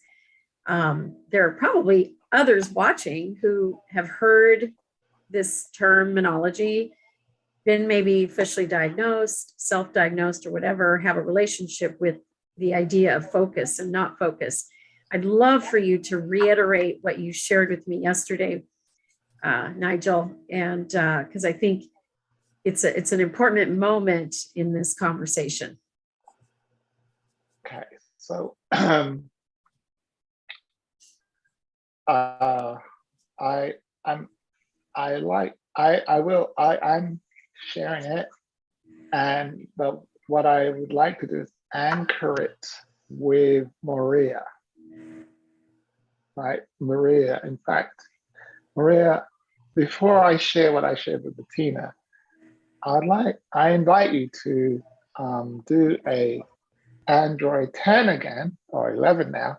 there are probably others watching who have heard this terminology, been maybe officially diagnosed, self-diagnosed, or whatever, have a relationship with the idea of focus and not focus. I'd love for you to reiterate what you shared with me yesterday, Nigel, and because I think it's an important moment in this conversation. Okay, so I'm sharing it, but what I would like to do is anchor it with Maria, right? Maria, in fact, Maria, before I share what I shared with Bettina, I invite you to do a Android 10 again, or 11 now,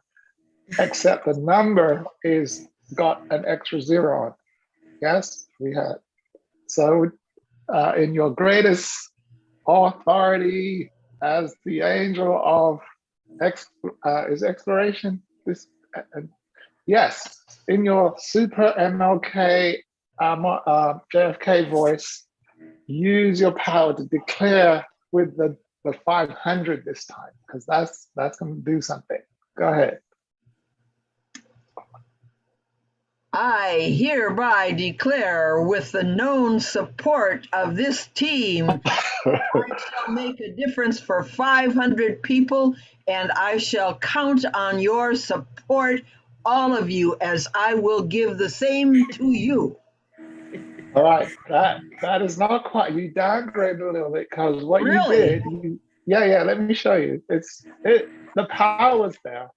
except the number is got an extra 0 on. Yes, we had. So in your greatest authority as the angel of is exploration, yes, in your super MLK JFK voice, use your power to declare with the 500 this time, because that's going to do something. Go ahead. I hereby declare, with the known support of this team, I shall make a difference for 500 people, and I shall count on your support, all of you, as I will give the same to you. All right, that is not quite. You downgraded a little bit, because what Really? you did, yeah. Let me show you. The power was there,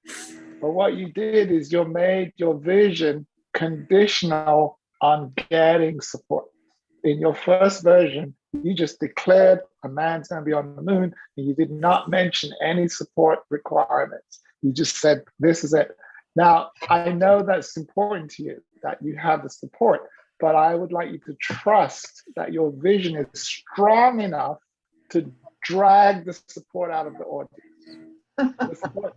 but what you did is you made your vision conditional on getting support. In your first version, You just declared a man's going to be on the moon, and you did not mention any support requirements. You just said, this is it. Now, I know that's important to you, that you have the support, but I would like you to trust that your vision is strong enough to drag the support out of the audience. The support.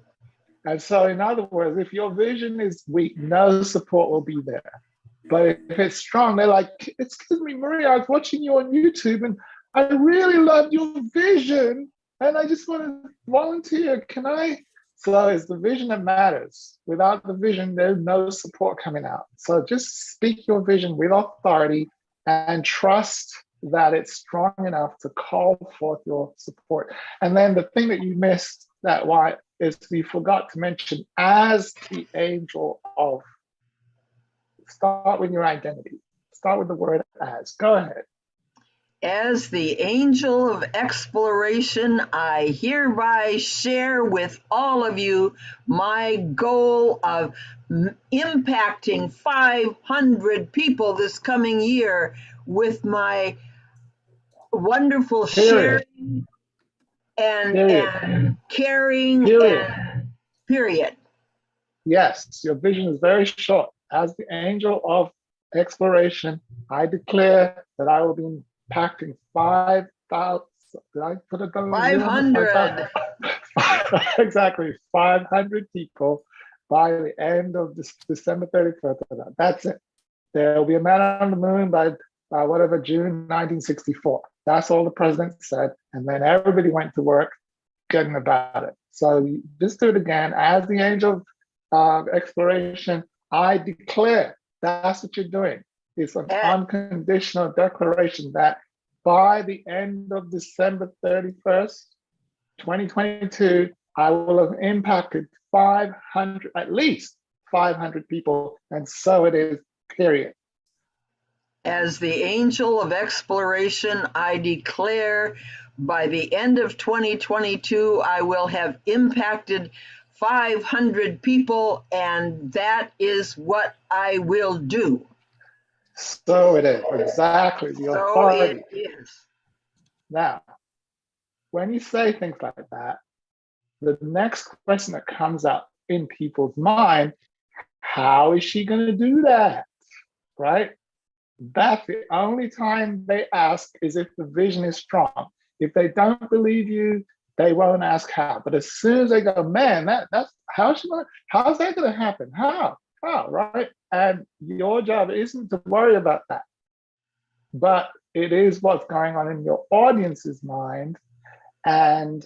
And so, in other words, if your vision is weak, no support will be there. But if it's strong, they're like, excuse me, Maria, I was watching you on YouTube and I really loved your vision and I just want to volunteer. Can I? So it's the vision that matters. Without the vision, there's no support coming out. So just speak your vision with authority and trust that it's strong enough to call forth your support. And then the thing that you missed, that why, is you forgot to mention as the angel of. Start with your identity. Start with the word as. Go ahead. As the angel of exploration, I hereby share with all of you my goal of impacting 500 people this coming year with my wonderful sharing and caring and period. Yes, your vision is very short. As the angel of exploration, I declare that I will be impacting 5,000. Did I put it down? 500. Exactly, 500 people by the end of December 31st. That's it. There will be a man on the moon by whatever, June 1964. That's all the president said. And then everybody went to work getting about it. So just do it again. As the angel of exploration, I declare, that's what you're doing. It's an unconditional declaration that by the end of December 31st, 2022, I will have impacted 500, at least 500 people. And so it is, period. As the angel of exploration, I declare by the end of 2022, I will have impacted 500 people, and that is what I will do. So it is, exactly, the authority. So it is. Now, when you say things like that, the next question that comes up in people's mind, how is she going to do that, right? That's the only time they ask is if the vision is strong. If they don't believe you, they won't ask how. But as soon as they go, man, that's how's that going to happen? How, right? And your job isn't to worry about that, but it is what's going on in your audience's mind. And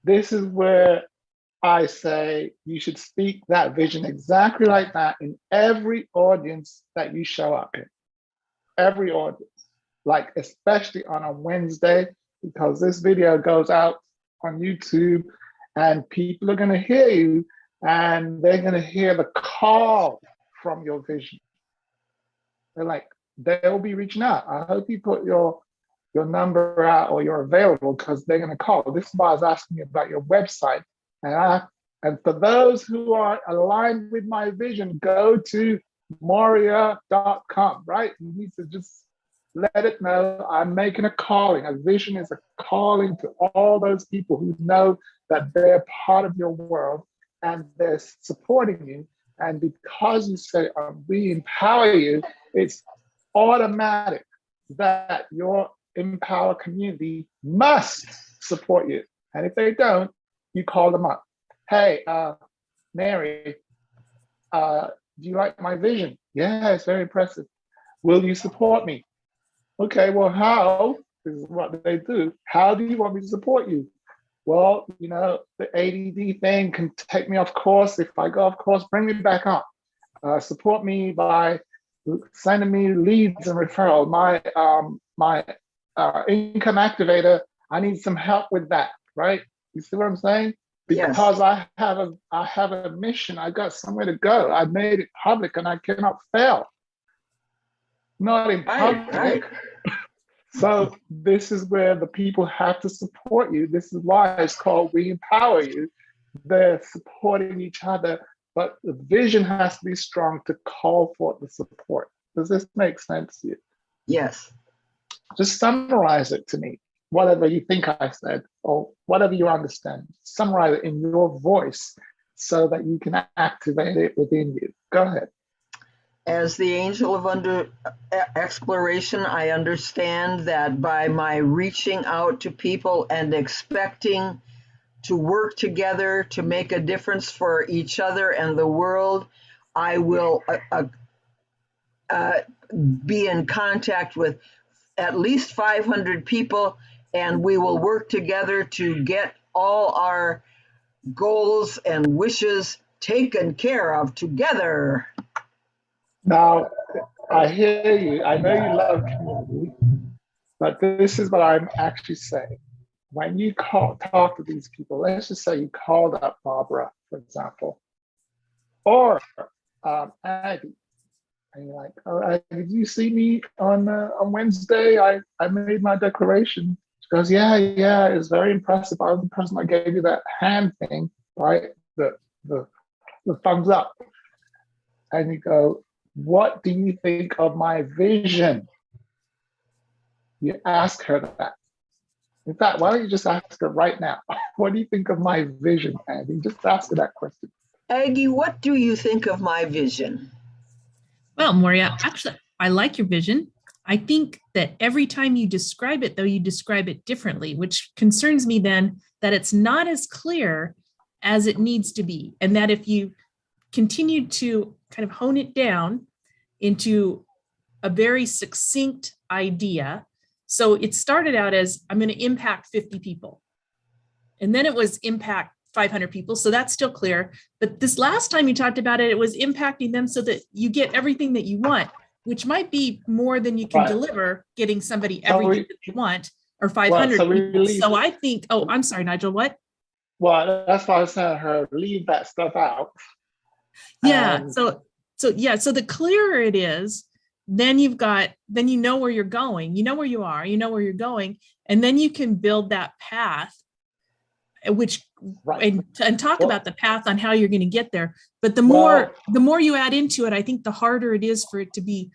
this is where I say you should speak that vision exactly like that in every audience that you show up in. Every audience, like especially on a Wednesday, because this video goes out on YouTube and people are going to hear you and they're going to hear the call from your vision. They're like, they'll be reaching out. I hope you put your number out or you're available because they're going to call. This is why I was asking you about your website. And for those who are aligned with my vision, go to moria.com, right? You need to just let it know I'm making a calling. A vision is a calling to all those people who know that they're part of your world and they're supporting you. And because you say, we empower you, it's automatic that your Empower community must support you. And if they don't, you call them up. Hey, Mary, do you like my vision? Yeah, it's very impressive. Will you support me? Okay, well, how? This is what they do. How do you want me to support you? Well, you know, the ADD thing can take me off course. If I go off course, bring me back on. Support me by sending me leads and referral. My income activator, I need some help with that, right? You see what I'm saying? Because yes. I have a mission. I got somewhere to go. I made it public and I cannot fail. Not in public. Right. So this is where the people have to support you. This is why it's called We Empower You. They're supporting each other, but the vision has to be strong to call for the support. Does this make sense to you? Yes. Just summarize it to me, whatever you think I said, or whatever you understand. Summarize it in your voice so that you can activate it within you. Go ahead. As the angel of exploration, I understand that by my reaching out to people and expecting to work together to make a difference for each other and the world, I will be in contact with at least 500 people, and we will work together to get all our goals and wishes taken care of together. Now, I hear you. I know you love community, but this is what I'm actually saying. When you talk to these people, let's just say you called up Barbara, for example, or Aggie, and you're like, "Oh, Aggie, did you see me on Wednesday? I made my declaration." She goes, "Yeah, it was very impressive. I was the person that gave you that hand thing, right? The thumbs up." And you go, "What do you think of my vision?" You ask her that. In fact, why don't you just ask her right now? What do you think of my vision, Andy? Just ask her that question. Aggie, what do you think of my vision? Well, Moria, actually, I like your vision. I think that every time you describe it, though, you describe it differently, which concerns me then that it's not as clear as it needs to be. And that if you continue to kind of hone it down into a very succinct idea. So it started out as, I'm going to impact 50 people. And then it was impact 500 people. So that's still clear. But this last time you talked about it, it was impacting them so that you get everything that you want, which might be more than you can deliver, getting somebody everything that they want, or 500 people. So I think, I'm sorry, Nigel, what? Well, that's why I was saying her, leave that stuff out. Yeah. So the clearer it is, then you know where you're going, you know where you are, you know where you're going, and then you can build that path, and talk about the path on how you're going to get there. But the more you add into it, I think the harder it is for it to be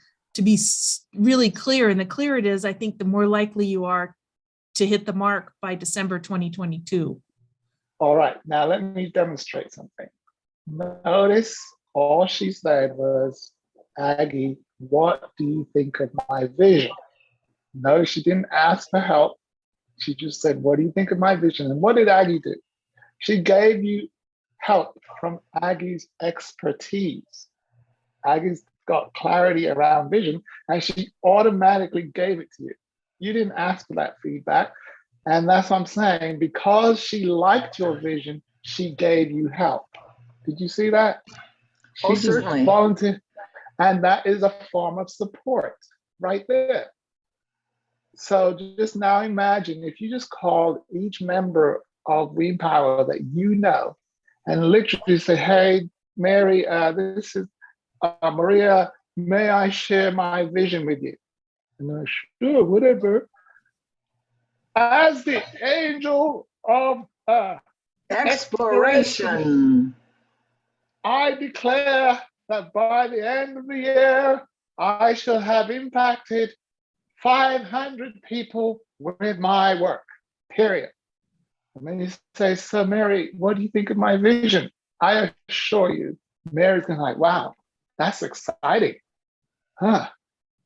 really clear. And the clearer it is, I think the more likely you are to hit the mark by December 2022. All right, now let me demonstrate something. Notice all she said was, Aggie, what do you think of my vision? No, she didn't ask for help. She just said, what do you think of my vision? And what did Aggie do? She gave you help from Aggie's expertise. Aggie's got clarity around vision, and she automatically gave it to you. You didn't ask for that feedback. And that's what I'm saying. Because she liked your vision, she gave you help. Did you see that? She certainly volunteered. And that is a form of support right there. So just now imagine if you just called each member of We Empower that you know and literally say, hey, Mary, this is Maria, may I share my vision with you? And they're, sure, whatever. As the angel of exploration, I declare that by the end of the year, I shall have impacted 500 people with my work, period. And then you say, so Mary, what do you think of my vision? I assure you, Mary's gonna be like, wow, that's exciting. Huh,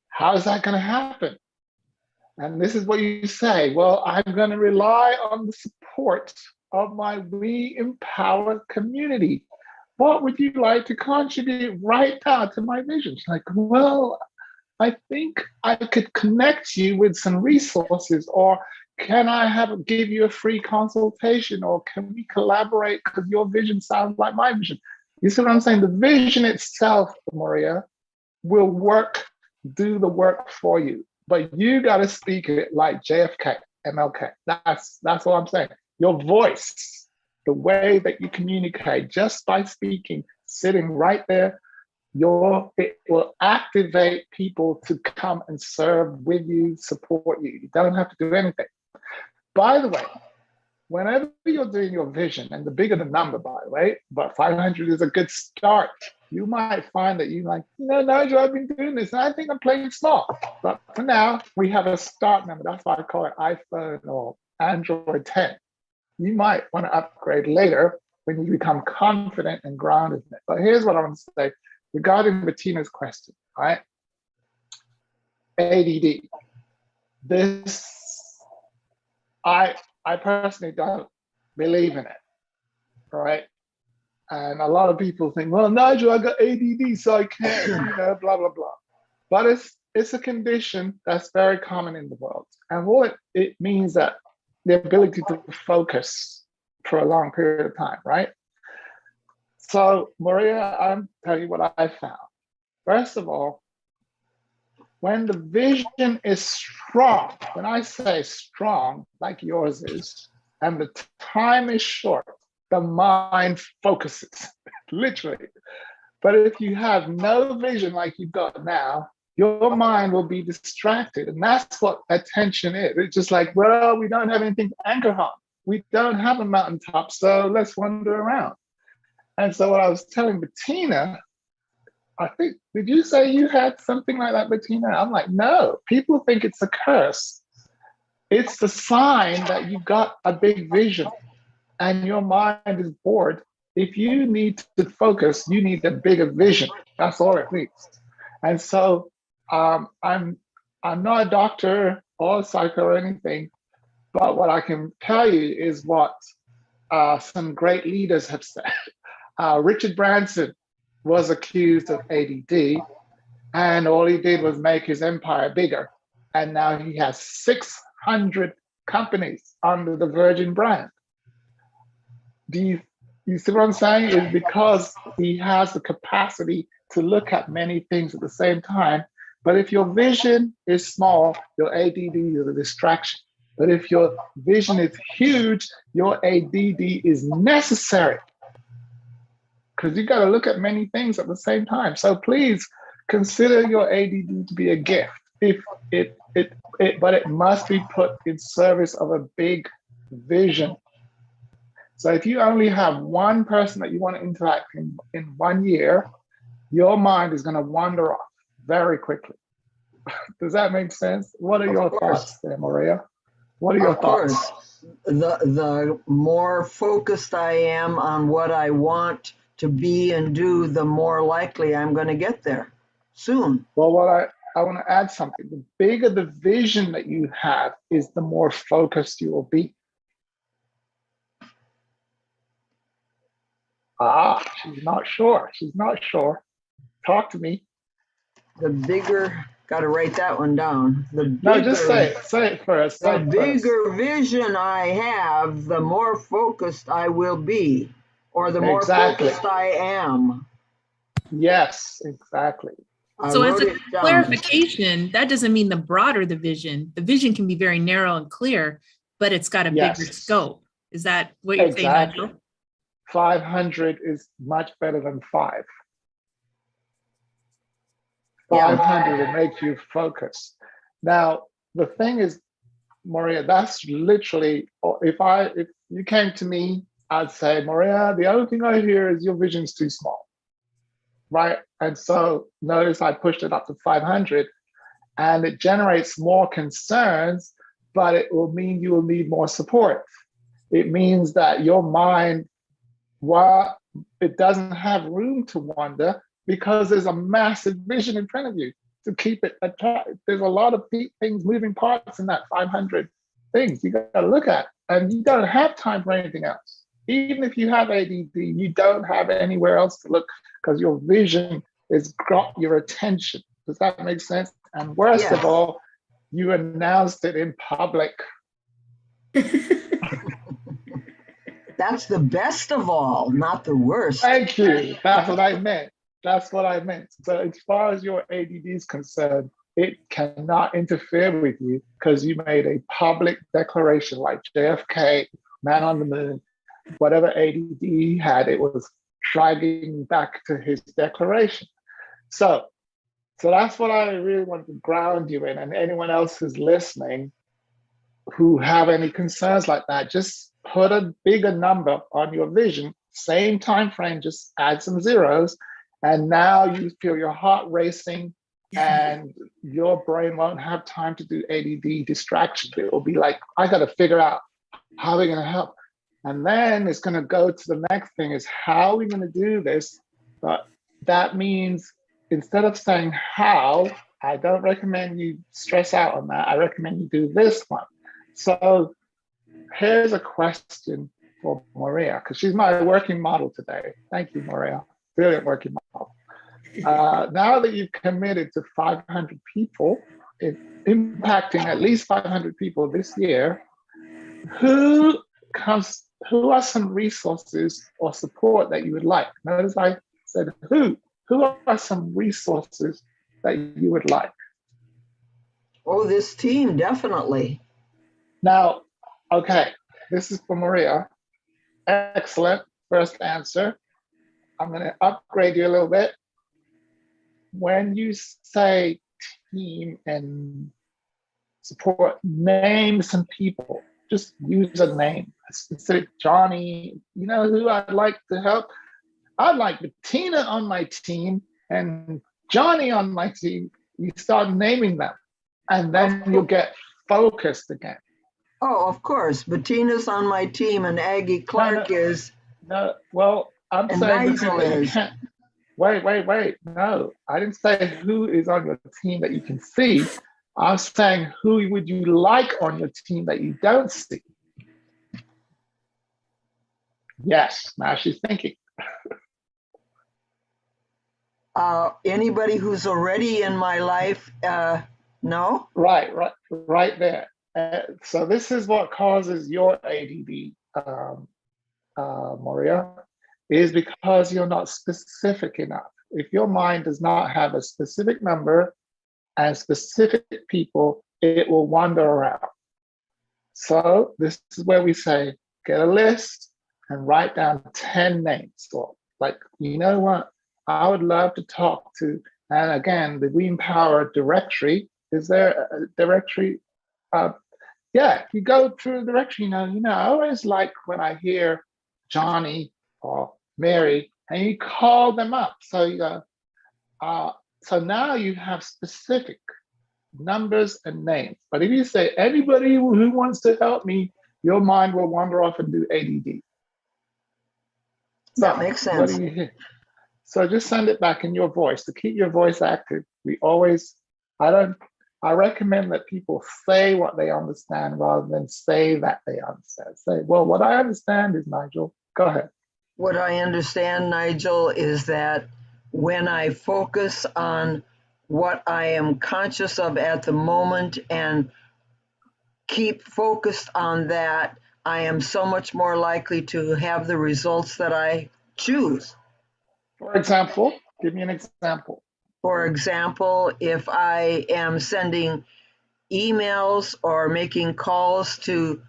how is that gonna happen? And this is what you say, well, I'm gonna rely on the support of my We Empower community. What would you like to contribute right now to my vision? She's like, well, I think I could connect you with some resources, or can I give you a free consultation, or can we collaborate because your vision sounds like my vision? You see what I'm saying? The vision itself, Maria, will do the work for you, but you got to speak it like JFK, MLK. That's what I'm saying. Your voice, the way that you communicate, just by speaking, sitting right there, it will activate people to come and serve with you, support you. You don't have to do anything. By the way, whenever you're doing your vision, and the bigger the number, by the way, but 500 is a good start. you might find that you like, Nigel, I've been doing this and I think I'm playing small. But for now, we have a start number. That's why I call it iPhone or Android 10. You might want to upgrade later when you become confident and grounded in it. But here's what I want to say regarding Bettina's question, right? ADD. This, I personally don't believe in it, right? And a lot of people think, well, Nigel, I got ADD, so I can't, blah, blah, blah. But it's a condition that's very common in the world. And what it means that the ability to focus for a long period of time, right? So, Maria, I'm telling you what I found. First of all, when the vision is strong, when I say strong, like yours is, and the time is short, the mind focuses, literally. But if you have no vision like you've got now, your mind will be distracted. And that's what attention is. It's just like, well, we don't have anything to anchor on. We don't have a mountaintop, so let's wander around. And so what I was telling Bettina, I think, did you say you had something like that, Bettina? I'm like, no, people think it's a curse. It's the sign that you got a big vision and your mind is bored. If you need to focus, you need a bigger vision. That's all it needs. And so I'm not a doctor or a psycho or anything, but what I can tell you is what some great leaders have said. Richard Branson was accused of ADD, and all he did was make his empire bigger. And now he has 600 companies under the Virgin brand. Do you see what I'm saying? It's because he has the capacity to look at many things at the same time. But if your vision is small, your ADD is a distraction. But if your vision is huge, your ADD is necessary. Because you got to look at many things at the same time. So please consider your ADD to be a gift. But it must be put in service of a big vision. So if you only have one person that you want to interact in 1 year, your mind is going to wander off very quickly. Does that make sense? What are your thoughts there, Maria? What are your thoughts? The more focused I am on what I want to be and do, the more likely I'm going to get there soon. Well, I want to add something. The bigger the vision that you have is the more focused you will be. She's not sure. She's not sure. Talk to me. The bigger, got to write that one down. No, just say it. Say it first. The bigger vision I have, the more focused I will be, or the more focused I am. Yes, exactly. So as a clarification, that doesn't mean the broader the vision can be very narrow and clear, but it's got a bigger scope. Is that what you're saying, Nigel? 500 is much better than 5. 500 will make you focus. Now, the thing is, Maria, that's literally, if you came to me, I'd say, Maria, the only thing I hear is your vision's too small, right? And so notice I pushed it up to 500 and it generates more concerns, but it will mean you will need more support. It means that your mind, while it doesn't have room to wander because there's a massive vision in front of you to keep it attached. There's a lot of things, moving parts in that 500 things you got to look at, and you don't have time for anything else. Even if you have ADD, you don't have anywhere else to look because your vision has got your attention. Does that make sense? And worst of all, you announced it in public. That's the best of all, not the worst. Thank you. That's what I meant. That's what I meant. So as far as your ADD is concerned, it cannot interfere with you because you made a public declaration like JFK, Man on the Moon, whatever ADD he had, it was dragging back to his declaration. So that's what I really want to ground you in. And anyone else who's listening who have any concerns like that, just put a bigger number on your vision, same time frame, just add some zeros, And now you feel your heart racing and your brain won't have time to do ADD distraction. It will be like, I got to figure out how we're going to help. And then it's going to go to the next thing is how are we going to do this? But that means instead of saying how, I don't recommend you stress out on that. I recommend you do this one. So here's a question for Maria, because she's my working model today. Thank you, Maria. Brilliant working model. Now that you've committed to 500 people, impacting at least 500 people this year, who are some resources or support that you would like? Notice I said who. Who are some resources that you would like? Oh, this team, definitely. Now, okay, this is for Maria. Excellent first answer. I'm going to upgrade you a little bit. When you say team and support, name some people. Just use a name, a specific Johnny. You know who I'd like to help? I'd like Bettina on my team and Johnny on my team. You start naming them, and then you'll get focused again. Oh, of course. Bettina's on my team, and Aggie Clark is. No, well, I'm and saying Nigel is. Wait. No, I didn't say who is on your team that you can see. I'm saying who would you like on your team that you don't see? Yes, now she's thinking. Anybody who's already in my life, no? Right there. So this is what causes your ADD, Maria, is because you're not specific enough. If your mind does not have a specific number and specific people, it will wander around. So this is where we say, get a list and write down 10 names. So like, you know what? I would love to talk to, and again, the We.EmPOWER directory, is there a directory? Yeah, you go through the directory, you know, I always like when I hear Johnny or Mary, and you call them up. So you go, so now you have specific numbers and names. But if you say anybody who wants to help me, your mind will wander off and do ADD. That makes sense. What do you hear? So just send it back in your voice to keep your voice active. I recommend that people say what they understand rather than say that they understand. Say, well, what I understand is, Nigel, go ahead. What I understand, Nigel, is that when I focus on what I am conscious of at the moment and keep focused on that, I am so much more likely to have the results that I choose. For example, give me an example. For example, if I am sending emails or making calls to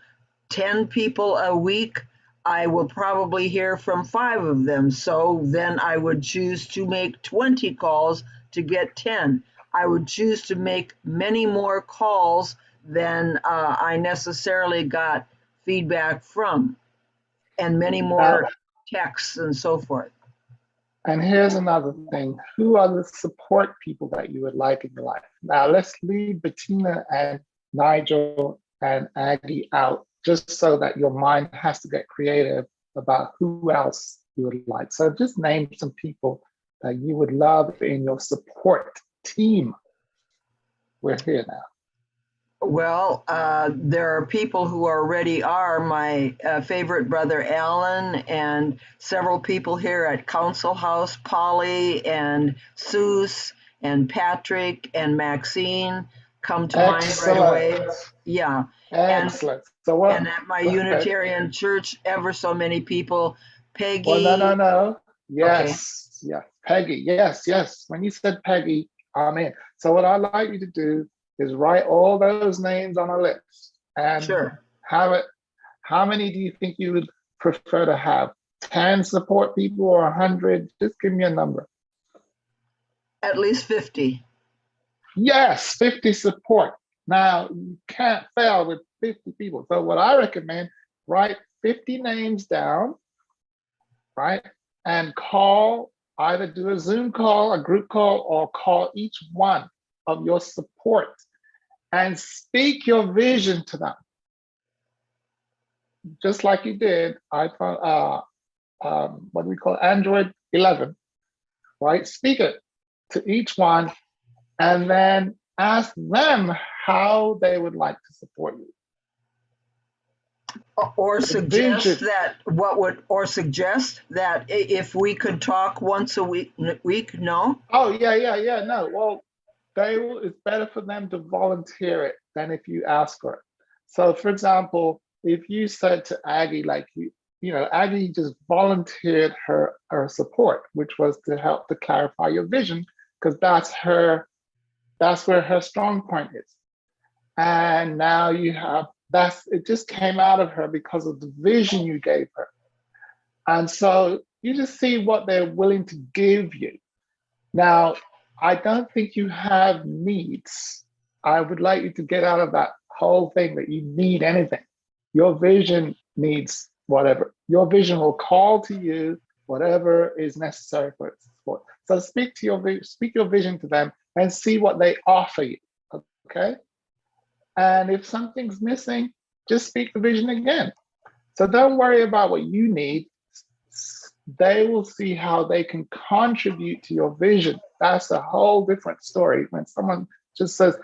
10 people a week, I will probably hear from 5 of them. So then I would choose to make 20 calls to get 10. I would choose to make many more calls than I necessarily got feedback from, and many more texts and so forth. And here's another thing. Who are the support people that you would like in your life? Now let's leave Bettina and Nigel and Aggie out, just so that your mind has to get creative about who else you would like. So just name some people that you would love in your support team. We're here now. Well, there are people who already are my favorite brother Alan, and several people here at Council House, Polly and Seuss and Patrick and Maxine come to mind right away. Yeah. Excellent. So what? And at my Unitarian church, ever so many people. Peggy. Well, no. Yes, okay. Yeah. Peggy, yes. When you said Peggy, I'm in. So what I'd like you to do is write all those names on a list and have it. How many do you think you would prefer to have? 10 support people or 100? Just give me a number. At least 50. Yes, 50 support. Now, you can't fail with 50 people. So what I recommend, write 50 names down, right? And call either do a Zoom call, a group call, or call each one of your support and speak your vision to them. Just like you did iPhone, what do we call it? Android 11, right? Speak it to each one and then ask them how they would like to support you. Or suggest vision. that if we could talk once a week, no? Oh, yeah, no. Well, it's better for them to volunteer it than if you ask for it. So for example, if you said to Aggie, like Aggie just volunteered her support, which was to help to clarify your vision, because that's where her strong point is. And now it just came out of her because of the vision you gave her. And so you just see what they're willing to give you. Now, I don't think you have needs. I would like you to get out of that whole thing that you need anything. Your vision needs whatever. Your vision will call to you whatever is necessary for its support. So speak your vision to them and see what they offer you, okay? And if something's missing, just speak the vision again. So don't worry about what you need. They will see how they can contribute to your vision. That's a whole different story. When someone just says,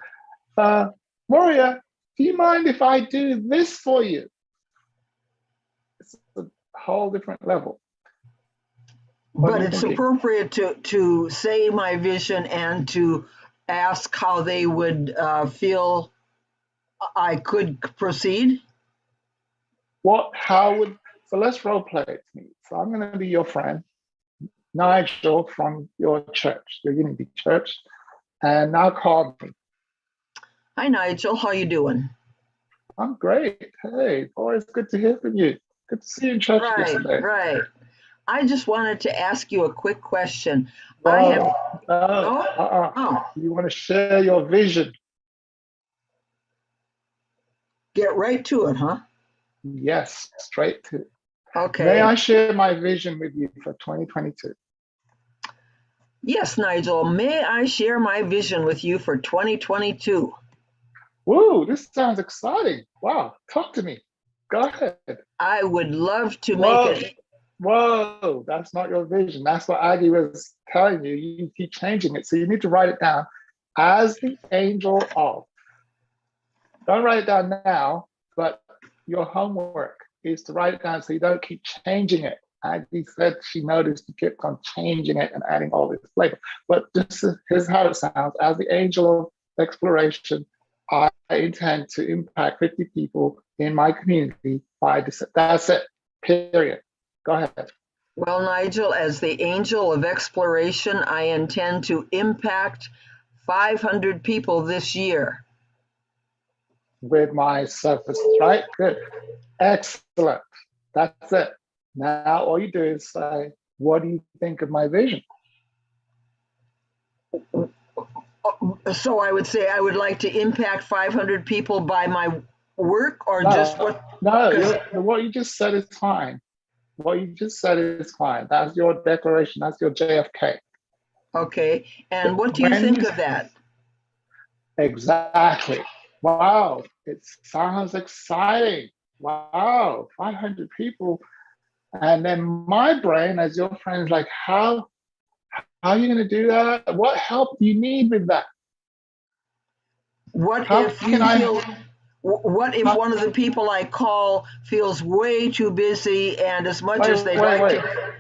Moria, do you mind if I do this for you? It's a whole different level. But it's appropriate to say my vision and to ask how they would feel I could proceed. So let's role play it to me. So I'm going to be your friend, Nigel from your church, your Unity Church, and now call me. Hi, Nigel. How you doing? I'm great. Hey, always good to hear from you. Good to see you in church yesterday. Right. I just wanted to ask you a quick question. You want to share your vision? Get right to it, huh? Yes, straight to it. Okay. May I share my vision with you for 2022? Yes, Nigel. May I share my vision with you for 2022? Woo, this sounds exciting. Wow, talk to me. Go ahead. I would love to make it. Whoa, that's not your vision. That's what Aggie was telling you. You keep changing it. So you need to write it down as the angel of. Don't write it down now, but your homework is to write it down so you don't keep changing it. Aggie said she noticed you kept on changing it and adding all this flavor. But here's how it sounds. As the angel of exploration, I intend to impact 50 people in my community by December. That's it, period. Go ahead. Well, Nigel, as the angel of exploration, I intend to impact 500 people this year. With my services, right? Good. Excellent. That's it. Now all you do is say, what do you think of my vision? So I would say I would like to impact 500 people by my work, or just what? No, what you just said is fine. What you just said is fine. That's your declaration. That's your JFK. Okay. And what do you think of that? Exactly. Wow. It sounds exciting. Wow. 500 people. And then my brain, as your friend, is like, how are you going to do that? What help do you need with that? What if one of the people I call feels way too busy, and as much as they'd like to...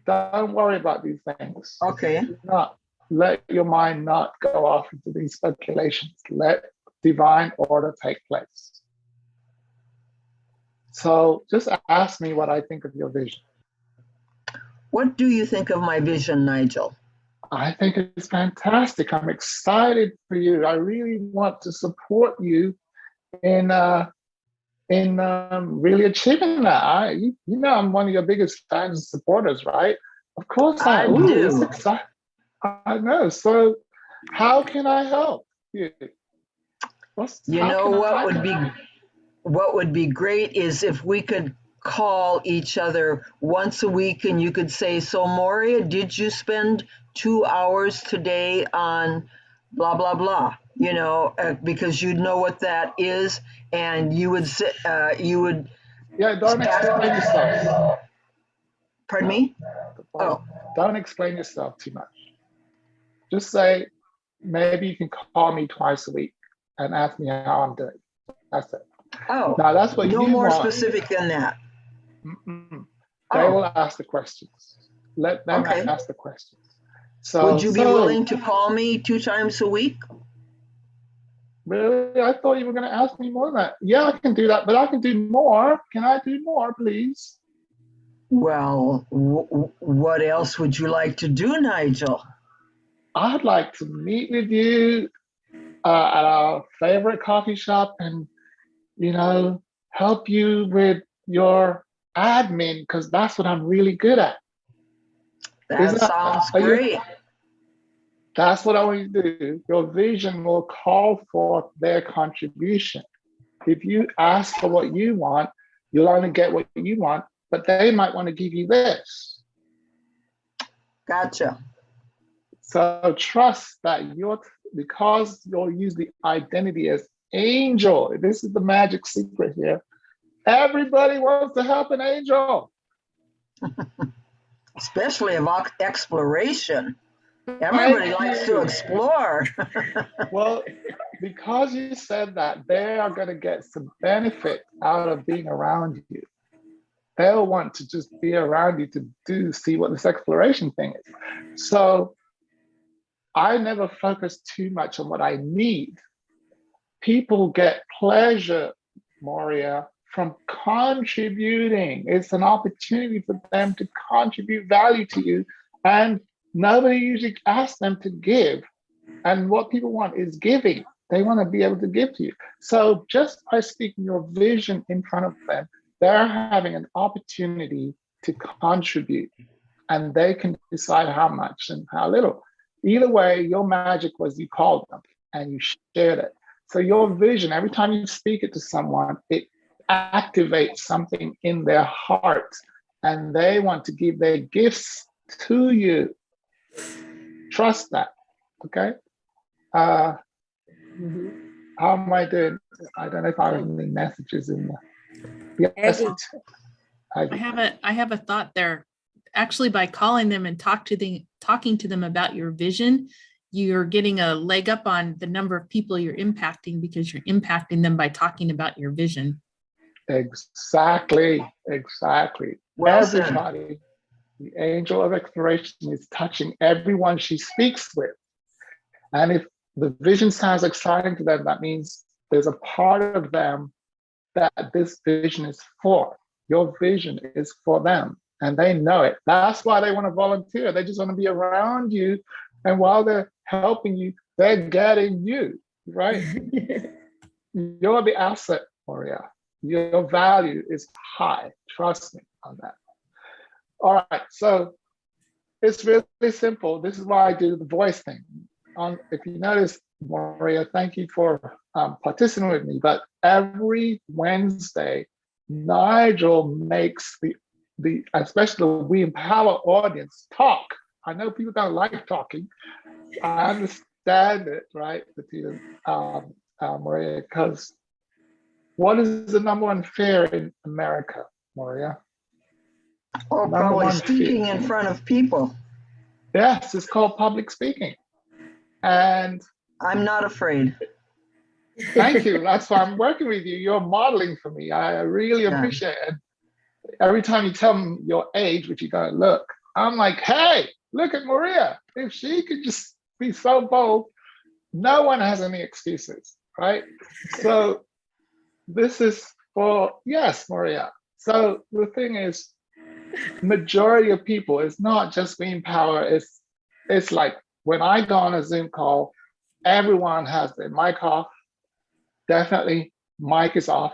Don't worry about these things. Okay. Do not let your mind not go off into these speculations. Let divine order take place. So just ask me what I think of your vision. What do you think of my vision, Nigel? I think it's fantastic. I'm excited for you. I really want to support you in really achieving that. You know, I'm one of your biggest fans and supporters, right? Of course I am. do. I know. So how can I help you? What would be great is if we could call each other once a week and you could say, so Moria, did you spend 2 hours today on blah, blah, blah? Because you'd know what that is, and you would sit, Yeah, don't explain yourself. pardon me? Oh, Don't explain yourself too much. Just say, maybe you can call me twice a week and ask me how I'm doing. That's it. oh, Now, that's what no you more want. specific than that. They Oh, will ask the questions. Let them okay. ask the questions. So, Would you be willing to call me 2 times a week? Really? I thought you were going to ask me more than that. Yeah, I can do that, but I can do more. Can I do more, please? Well, what else would you like to do, Nigel? I'd like to meet with you at our favorite coffee shop and, help you with your admin, because that's what I'm really good at. That sounds great. That's what I want you to do. Your vision will call for their contribution. If you ask for what you want, you'll only get what you want, but they might want to give you this. Gotcha. So trust that because you'll use the identity as angel. This is the magic secret here. Everybody wants to help an angel. Especially about exploration. Everybody likes to explore. Well, because you said that, they are going to get some benefit out of being around you. They'll want to just be around you to see what this exploration thing is. So I never focus too much on what I need. People get pleasure, Moria, from contributing. It's an opportunity for them to contribute value to you. And nobody usually asks them to give. And what people want is giving. They want to be able to give to you. So just by speaking your vision in front of them, they're having an opportunity to contribute. And they can decide how much and how little. Either way, your magic was you called them and you shared it. So your vision, every time you speak it to someone, it activates something in their heart and they want to give their gifts to you. Trust that, okay? How am I doing? I don't know if I have any messages in there. Yes. I have a thought there. Actually, by calling them and talking to them about your vision, you're getting a leg up on the number of people you're impacting because you're impacting them by talking about your vision. Exactly. Well Everybody, the angel of exploration is touching everyone she speaks with. And if the vision sounds exciting to them, that means there's a part of them that this vision is for. Your vision is for them. And they know it. That's why they want to volunteer. They just want to be around you. And while they're helping you, they're getting you, right? You're the asset, Moria. Your value is high. Trust me on that. All right, so it's really simple. This is why I do the voice thing. If you notice, Moria, thank you for participating with me. But every Wednesday, Nigel makes especially the We Empower audience talk. I know people don't like talking. I understand it, right, Bettina, Moria, because what is the number one fear in America, Moria? Oh, probably speaking in front of people. Yes, it's called public speaking. And I'm not afraid. Thank you. That's why I'm working with you. You're modeling for me. I really appreciate it. Every time you tell me your age, which you don't look, I'm like, hey, look at Maria. If she could just be so bold, no one has any excuses, right? So this is for, yes, Maria. So the thing is, majority of people, it's not just being power. It's like when I go on a Zoom call, everyone has their mic off. Definitely mic is off.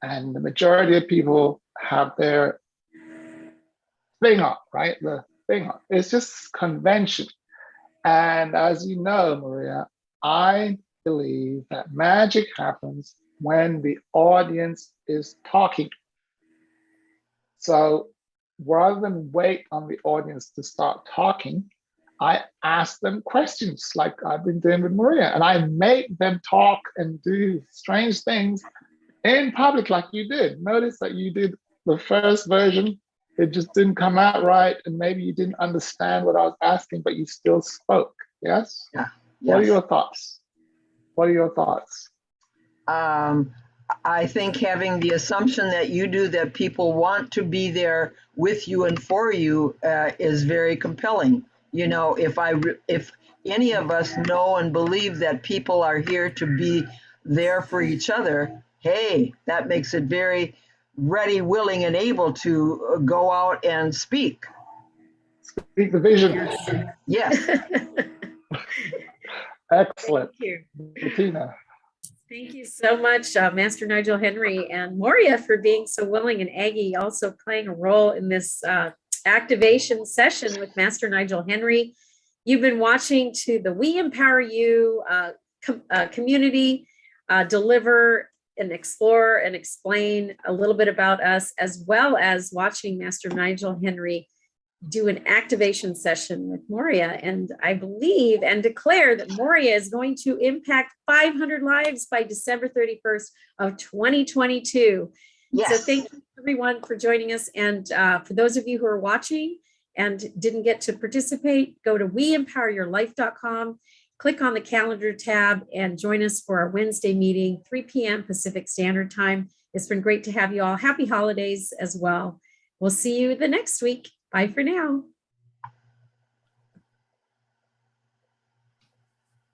And the majority of people have their thing on, right? The thing on. It's just convention. And as you know, Maria, I believe that magic happens when the audience is talking. So rather than wait on the audience to start talking, I ask them questions like I've been doing with Maria, and I make them talk and do strange things in public like you did. Notice that you did the first version, it just didn't come out right, and maybe you didn't understand what I was asking, but you still spoke. Yes? Yeah. What are Yes. your thoughts? What are your thoughts? I think having the assumption that you do, that people want to be there with you and for you, is very compelling. You know, if any of us know and believe that people are here to be there for each other, hey, that makes it very ready, willing, and able to go out and speak. Speak the vision. Yes. Yes. Excellent. Thank you. Bettina. Thank you so much, Master Nigel Henry and Moria, for being so willing, and Aggie also playing a role in this activation session with Master Nigel Henry. You've been watching to the We Empower You community deliver and explore and explain a little bit about us, as well as watching Master Nigel Henry do an activation session with Moria. And I believe and declare that Moria is going to impact 500 lives by December 31st of 2022. Yes. So thank you everyone for joining us. And for those of you who are watching and didn't get to participate, go to WeEmpowerYourLife.com, click on the calendar tab, and join us for our Wednesday meeting, 3 p.m. Pacific Standard Time. It's been great to have you all. Happy holidays as well. We'll see you the next week. Bye for now.